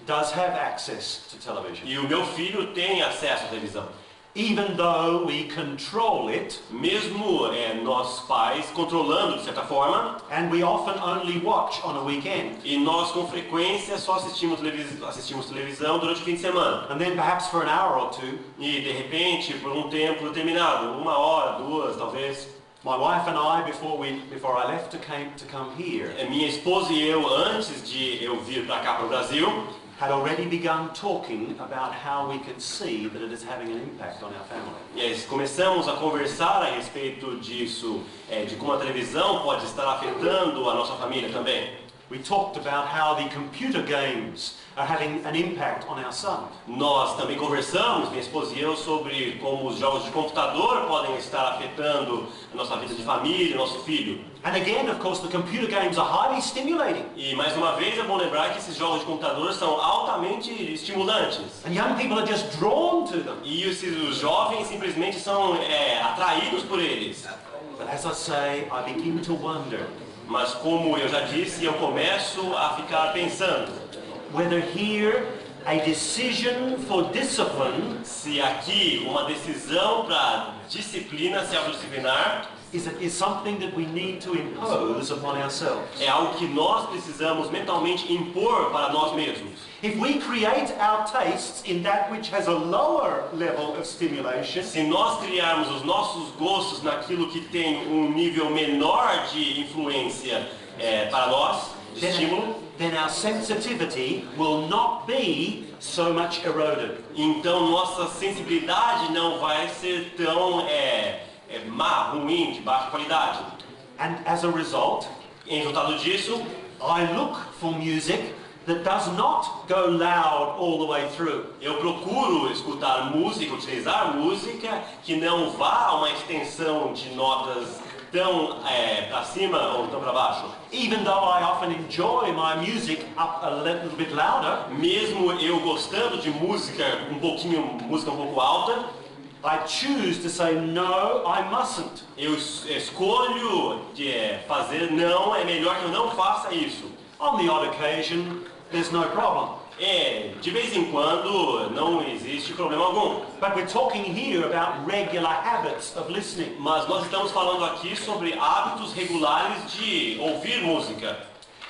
does have access to television. E o meu filho tem acesso à televisão. Even though we control it, Mesmo nós pais controlando de certa forma, and we often only watch on a weekend, e nós com frequência só assistimos televisão durante o fim de semana. and then perhaps for an hour or two, E de repente, por um tempo determinado, 1 hora, 2, talvez, my wife and I, before I left to come here, minha esposa e eu, antes de eu vir para cá para o Brasil, had already begun talking about how we could see that it is having an impact on our family. começamos a conversar a respeito disso, de como a televisão pode estar afetando a nossa família também. We talked about how the computer games are having an impact on our son. Nós também conversamos, minha esposa e eu, sobre como os jogos de computador podem estar afetando a nossa vida de família, nosso filho. And again, of course, the computer games are highly stimulating. E mais uma vez é bom lembrar que esses jogos de computador são altamente estimulantes. And young people are just drawn to them. E os jovens simplesmente são atraídos por eles. But as I say, I begin to wonder Mas como eu já disse, eu começo a ficar pensando whether here a decision for discipline se aqui uma decisão para disciplina, se autodisciplinar, is something that we need to impose upon ourselves. é algo que nós precisamos mentalmente impor para nós mesmos. If we create our tastes in that which has a lower level of stimulation, Se nós criarmos os nossos gostos naquilo que tem um nível menor de influência para nós, de estímulo, then our sensitivity will not be so much eroded. então nossa sensibilidade não vai ser tão má, ruim, de baixa qualidade. And as a result, Em resultado disso, I look for music that does not go loud all the way through. eu procuro escutar música, utilizar música que não vá a uma extensão de notas tão para cima ou tão para baixo. Even though I often enjoy my music up a little bit louder, Mesmo eu gostando de música um pouco alta, I choose to say no, I mustn't. eu escolho fazer não, é melhor que eu não faça isso. On the odd occasion, there's no problem. De vez em quando não existe problema algum. But we're talking here about regular habits of listening. Mas nós estamos falando aqui sobre hábitos regulares de ouvir música.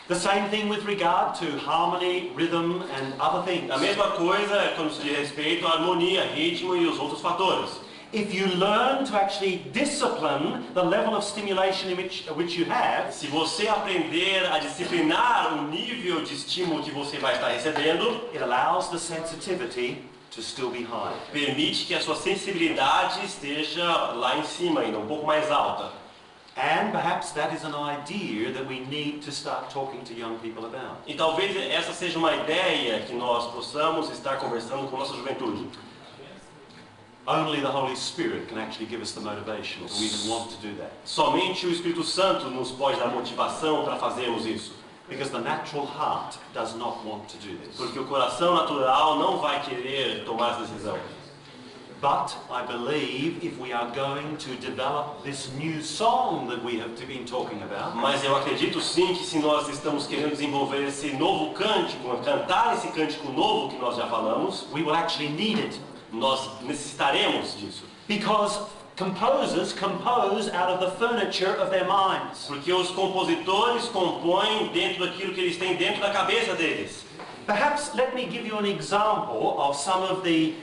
The same thing with regard to harmony, rhythm and other things. A mesma coisa quando se diz respeito à harmonia, ritmo e os outros fatores. If you learn to actually discipline the level of stimulation which you have, Se você aprender a disciplinar o nível de estímulo que você vai estar recebendo, it allows the sensitivity to still be high. permite que a sua sensibilidade esteja lá em cima ainda, um pouco mais alta. And perhaps that is an idea that we need to start talking to young people about. E talvez essa seja uma ideia que nós possamos estar conversando com nossa juventude. Only the Holy Spirit can actually give us the motivation to even want to do that. Somente o Espírito Santo nos pode dar motivação para fazermos isso. Because the natural heart does not want to do this. Porque o coração natural não vai querer tomar essa decisão. But I believe if we are going to develop this new song that we have been talking about, Mas eu acredito sim que se nós estamos querendo desenvolver esse novo cântico, cantar esse cântico novo que nós já falamos, we will actually need it. nós necessitaremos disso. Because composers compose out of the furniture of their minds. Porque os compositores compõem dentro daquilo que eles têm dentro da cabeça deles. Perhaps let me give you an example of some of the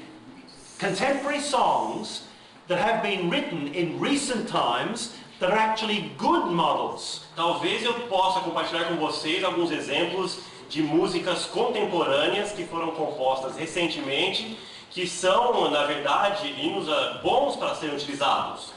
contemporary songs that have been written in recent times that are actually good models. Talvez eu possa compartilhar com vocês alguns exemplos de músicas contemporâneas que foram compostas recentemente, que são, na verdade, hinos bons para serem utilizados.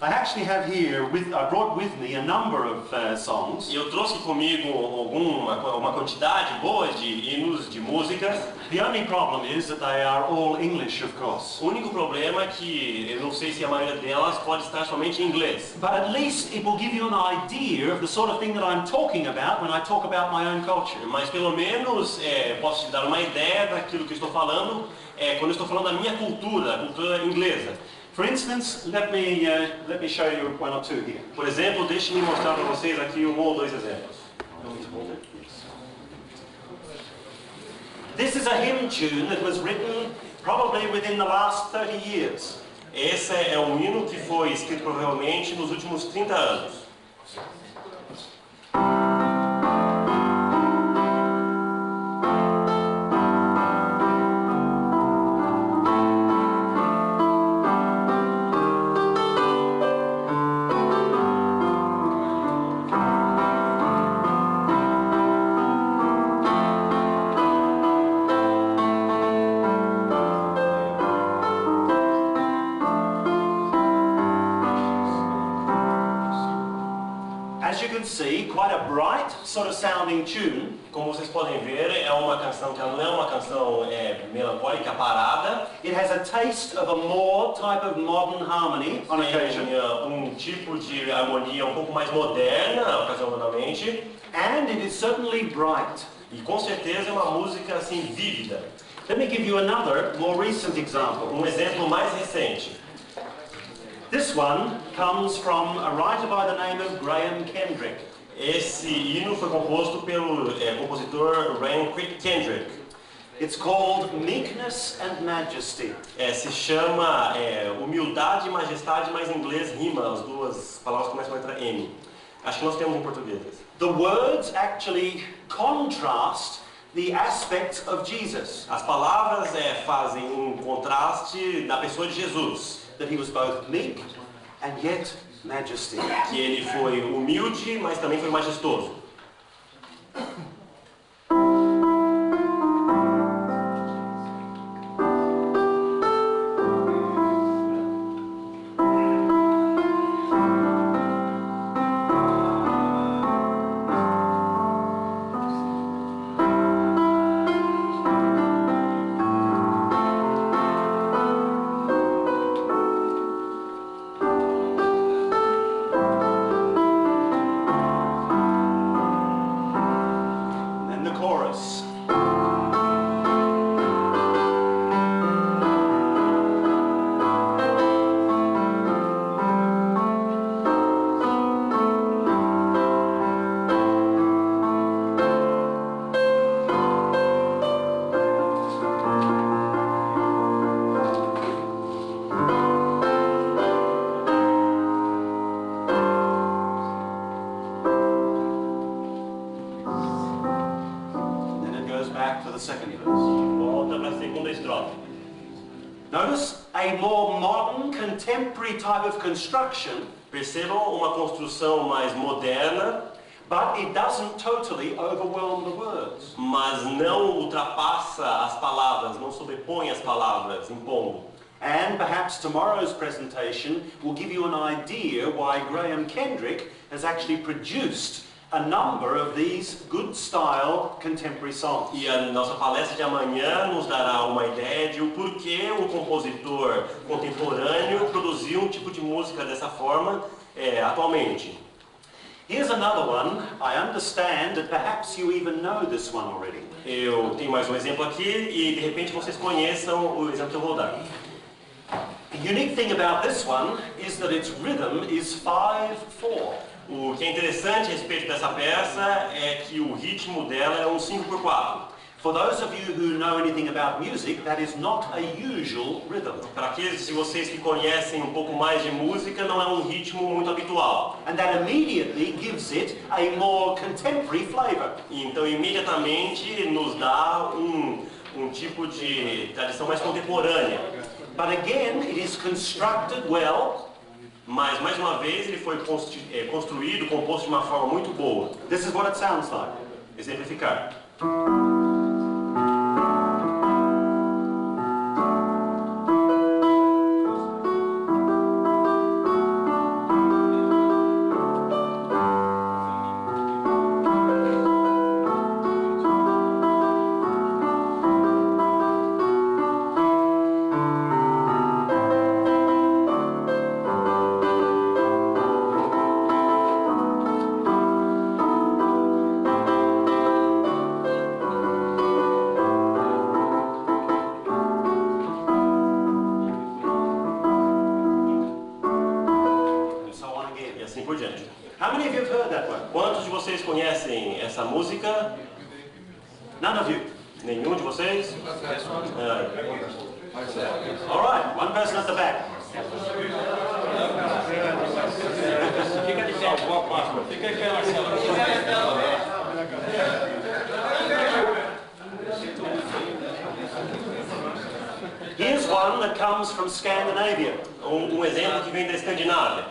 I actually have here, I brought with me a number of songs. E eu trouxe comigo uma quantidade boa de hinos, de músicas. The only problem is that they are all English, of course. O único problema é que eu não sei se a maioria delas pode estar somente em inglês. But at least it will give you an idea of the sort of thing that I'm talking about when I talk about my own culture. Mas pelo menos posso te dar uma ideia daquilo que eu estou falando quando eu estou falando da minha cultura, a cultura inglesa. For instance, let me show you one or two here. Por exemplo, deixe-me mostrar para vocês aqui um ou dois exemplos. This is a hymn tune that was written probably within the last 30 years. Esse é um hino que foi escrito provavelmente nos últimos 30 anos. As you can see, quite a bright sort of sounding tune. Como vocês podem ver, é uma canção que não é uma canção melancólica parada. It has a taste of a more type of modern harmony on occasion. Tem tipo de harmonia um pouco mais moderna, ocasionalmente. And it is certainly bright. E com certeza é uma música assim vívida. Let me give you another more recent example. Um exemplo mais recente. This one comes from a writer by the name of Graham Kendrick. Esse hino foi composto pelo compositor Graham Kendrick. It's called Meekness and Majesty. Se chama humildade e majestade, mas em inglês rima, as duas palavras começam com a letra M. Acho que nós temos em português. The words actually contrast the aspects of Jesus. As palavras fazem um contraste da pessoa de Jesus. That he was both meek and yet majesty. Que ele foi humilde, mas também foi majestoso. Notice a more modern, contemporary type of construction. Percebam uma construção mais moderna, but it doesn't totally overwhelm the words. Mas não ultrapassa as palavras, não sobrepõe as palavras, impondo. And perhaps tomorrow's presentation will give you an idea why Graham Kendrick has actually produced a number of these good style contemporary songs. E a nossa palestra de amanhã nos dará uma ideia de o porquê um compositor contemporâneo produziu um tipo de música dessa forma atualmente. Here's another one. I understand that perhaps you even know this one already. Eu tenho mais um exemplo aqui e de repente vocês conheçam o exemplo que eu vou dar. The unique thing about this one is that its rhythm is 5/4. O que é interessante a respeito dessa peça é que o ritmo dela é um 5/4. For those of you who know anything about music, that is not a usual rhythm. Para aqueles de vocês que conhecem um pouco mais de música, não é um ritmo muito habitual. And that immediately gives it a more contemporary flavor. Então imediatamente nos dá um tipo de tradição mais contemporânea. But again, it is constructed well. Mas, mais uma vez, ele foi construído, composto de uma forma muito boa. This is what it sounds like. Exemplificar. How many of you have heard that one? Quantos de vocês conhecem essa música? None of you. Nenhum de vocês? All right, one person at the back. Fica de pé, boa Páscoa. Fica de pé, Marcelo. Here's one that comes from Scandinavia. Exemplo que vem da Escandinávia.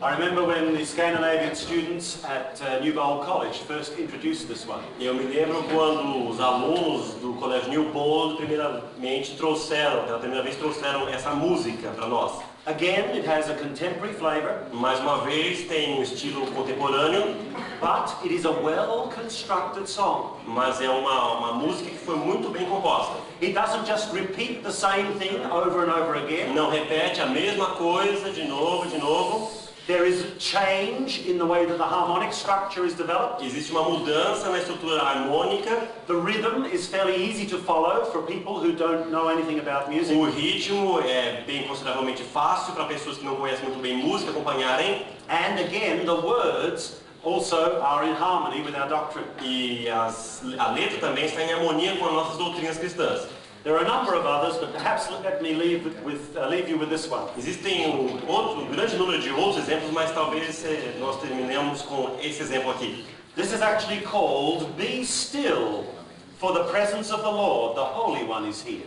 I remember when the Scandinavian students at New Bold College first introduced this one. Eu me lembro quando os alunos do Colégio New Bold primeiramente pela primeira vez trouxeram essa música para nós. Again, it has a contemporary flavor, Mais uma vez tem um estilo contemporâneo, but it is a well-constructed song. mas é uma música que foi muito bem composta. It doesn't just repeat the same thing over and over again. Não repete a mesma coisa de novo, de novo. There is a change in the way that the harmonic structure is developed. Existe uma mudança na estrutura harmônica. The rhythm is fairly easy to follow for people who don't know anything about music. O ritmo é bem consideravelmente fácil para pessoas que não conhecem muito bem música acompanharem. And again, the words also are in harmony with our doctrine. E a letra também está em harmonia com as nossas doutrinas cristãs. There are a number of others, but perhaps let me leave you with this one. Existem um grande número de outros exemplos, mas talvez nós terminemos com esse exemplo aqui. This is actually called Be Still, for the presence of the Lord, the Holy One is here.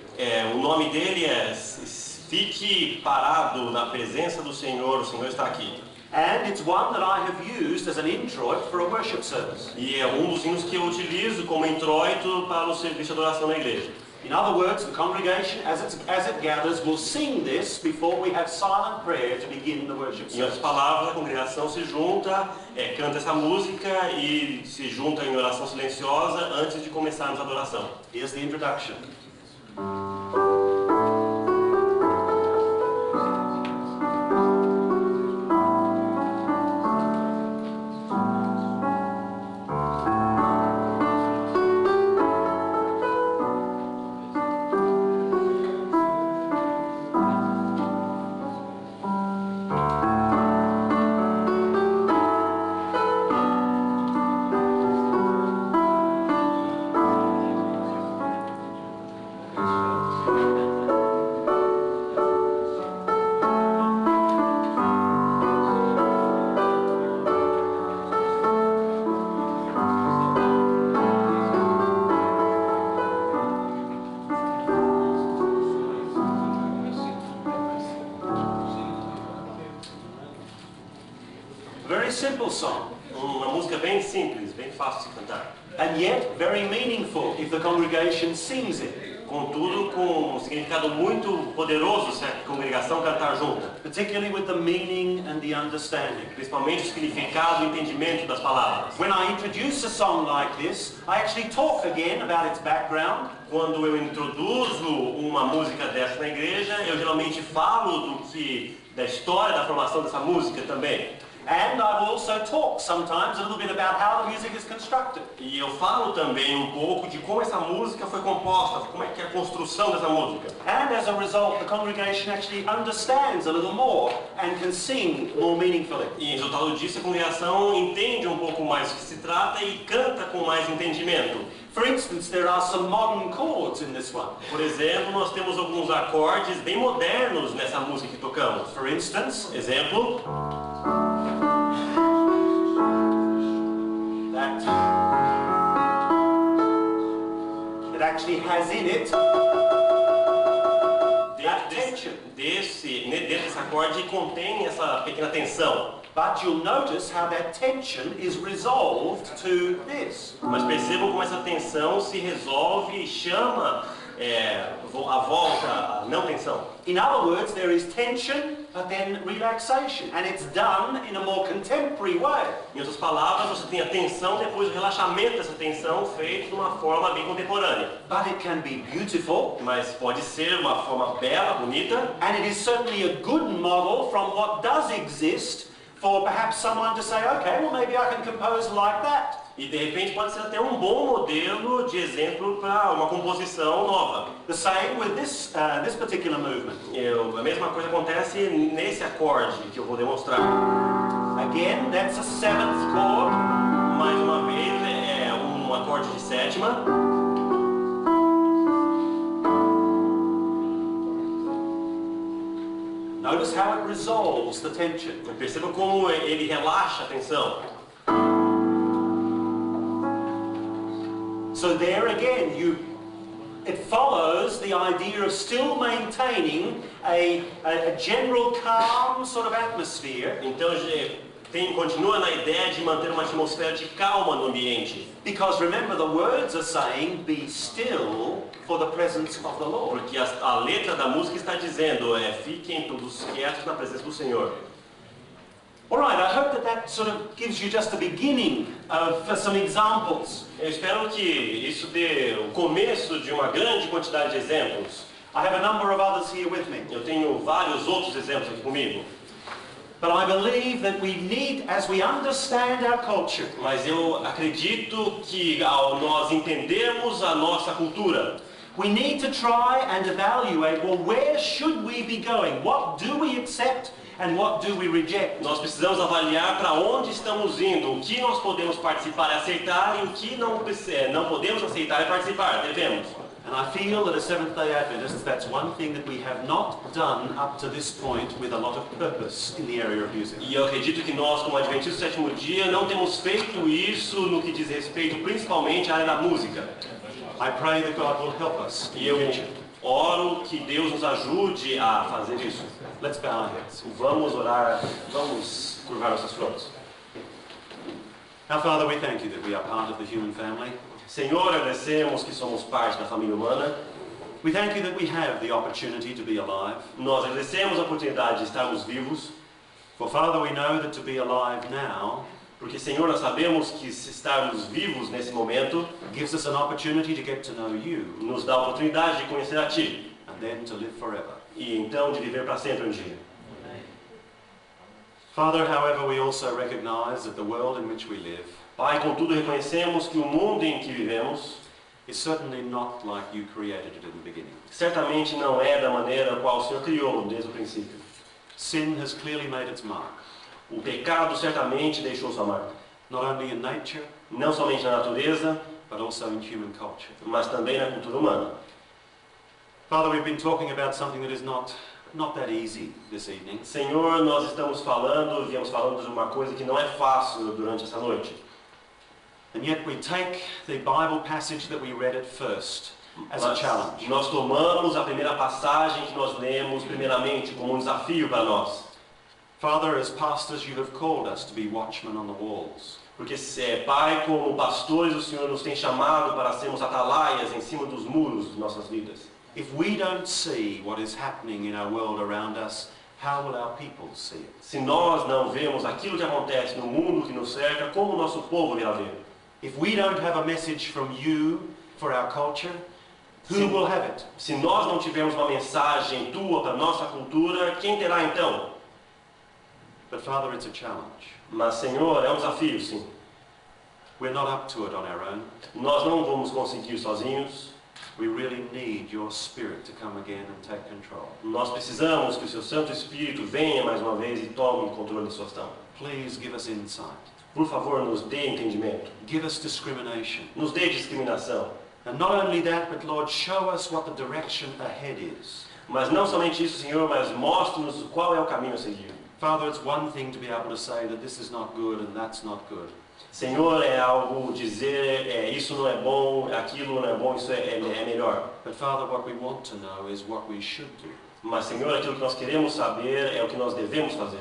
O nome dele é Fique parado na presença do Senhor, o Senhor está aqui. And it's one that I have used as an introit for a worship service. E é um dos hinos que eu utilizo como introito para o serviço de adoração na igreja. In other words, the congregation, as it gathers, will sing this before we have silent prayer to begin the worship Em outras service. palavras, a congregação se junta, canta essa música e se junta em oração silenciosa antes de começarmos a adoração. Here's the introduction. Very simple song, Uma música bem simples, bem fácil de cantar. and yet very meaningful if the congregation sings it, Contudo, com um significado muito poderoso se a congregação cantar junto. particularly with the meaning and the understanding. Principalmente o significado e o entendimento das palavras. When I introduce a song like this, I actually talk again about its background, Quando eu introduzo uma música dessa na igreja, eu geralmente falo da história da formação dessa música também. and I will also talk sometimes a little bit about how the music is constructed. E eu falo também um pouco de como essa música foi composta, como é que é a construção dessa música. And as a result, the congregation actually understands a little more and can sing more meaningfully. E resultado disso, a congregação entende um pouco mais do que se trata e canta com mais entendimento. For instance, there are some modern chords in this one. Por exemplo, nós temos alguns acordes bem modernos nessa música que tocamos. For instance, Exemplo, that it actually has in it that tension. dentro dessa acorde contém essa pequena tensão. But you'll notice how that tension is resolved to this. Mas percebam como essa tensão se resolve e chama a volta a não tensão. In other words, there is tension, but then relaxation, and it's done in a more contemporary way. Em outras palavras, você tem a tensão, depois o relaxamento dessa tensão feito de uma forma bem contemporânea. But it can be beautiful, Mas pode ser uma forma bela, bonita, and it is certainly a good model from what does exist for perhaps someone to say, okay, well maybe I can compose like that. e de repente pode ser até um bom modelo de exemplo para uma composição nova. The same with this particular movement. A mesma coisa acontece nesse acorde que eu vou demonstrar. Again, that's a seventh chord. Mais uma vez, é um acorde de sétima. Notice how it resolves the tension. Perceba como ele relaxa a tensão. So there again, it follows the idea of still maintaining a general calm sort of atmosphere. Então continua na ideia de manter uma atmosfera de calma no ambiente. Because remember, the words are saying, be still for the presence of the Lord. Porque a letra da música está dizendo, fiquem todos quietos na presença do Senhor. All right, I hope that sort of gives you just the beginning of some examples. Eu espero que isso dê o começo de uma grande quantidade de exemplos. I have a number of others here with me. Eu tenho vários outros exemplos aqui comigo. But I believe that we need, as we understand our culture, Mas eu acredito que ao nós entendermos a nossa cultura, we need to try and evaluate, well, where should we be going? What do we accept and what do we reject? nós precisamos avaliar para onde estamos indo, o que nós podemos participar e aceitar e o que não podemos aceitar e participar, devemos. And I feel that as Seventh-day Adventists, that's one thing that we have not done up to this point with a lot of purpose in the area of music. E eu acredito que nós, como Adventistas do Sétimo Dia, não temos feito isso no que diz respeito principalmente à área da música. I pray that God will help us E in eu the future. oro que Deus nos ajude a fazer isso. Let's bow our heads. Vamos orar, vamos curvar nossas frontes. Our Father, we thank you that we are part of the human family. Senhor, agradecemos que somos parte da família humana. We thank you that we have the opportunity to be alive. Nós agradecemos a oportunidade de estarmos vivos, For Father, we know that to be alive now porque, Senhor, nós sabemos que se estarmos vivos nesse momento, gives us an opportunity to get to know you nos dá a oportunidade de conhecer a Ti and then to live forever. e então de viver para sempre um dia. Father, however, we also recognize that the world in which we live Pai, contudo, reconhecemos que o mundo em que vivemos is certainly not like you created it in the beginning. certamente não é da maneira qual o Senhor criou desde o princípio. Sin has clearly made its mark, O pecado certamente deixou sua marca, not only in nature, não somente na natureza, but also in human culture. mas também na cultura humana. Father, we've been talking about something that is not that easy this evening. Senhor, nós viemos falando de uma coisa que não é fácil durante essa noite. And yet we take the Bible passage that we read at first as a challenge. Nós tomamos a primeira passagem que nós lemos primeiramente como um desafio para nós. Father, as pastors, you have called us to be watchmen on the walls. Porque, Pai, como pastores, o Senhor nos tem chamado para sermos atalaias em cima dos muros de nossas vidas. If we don't see what is happening in our world around us, how will our people see it? Se nós não vemos aquilo que acontece no mundo que nos cerca, como o nosso povo virá ver? If we don't have a message from you for our culture, who will have it? Se nós não tivermos uma mensagem tua para a nossa cultura, quem terá então? But Father, it's a challenge. Mas, Senhor, é um desafio, sim. We're not up to it on our own. Nós não vamos conseguir sozinhos. We really need your Spirit to come again and take control. Nós precisamos que o seu Santo Espírito venha mais uma vez e tome o controle da sua ação. Please give us insight. Por favor, nos dê entendimento. Give us discrimination. Nos dê discriminação. And not only that, but Lord, show us what the direction ahead is. Mas não somente isso, Senhor, mas mostre-nos qual é o caminho a seguir. Father, it's one thing to be able to say that this is not good and that's not good. Senhor, é algo dizer, isso não é bom, aquilo não é bom, isso é melhor. But Father, what we want to know is what we should do. Mas, Senhor, aquilo que nós queremos saber é o que nós devemos fazer.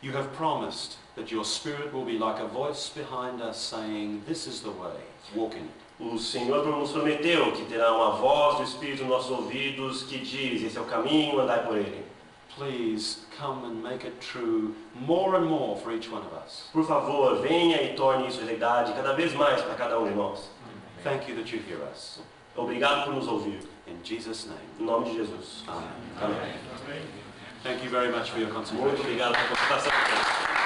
You have promised that your Spirit will be like a voice behind us saying, this is the way, walk in it. O Senhor nos prometeu que terá uma voz do Espírito nos nossos ouvidos que diz, esse é o caminho, andai por ele. Please come and make it true more and more for each one of us. Por favor, venha e torne isso realidade cada vez mais para cada um de nós. Thank you that you hear us. Obrigado por nos ouvir. In Jesus' name. Em nome de Jesus. Amen. Amém. Thank you very much for your Muito concentration. obrigado pela consultação.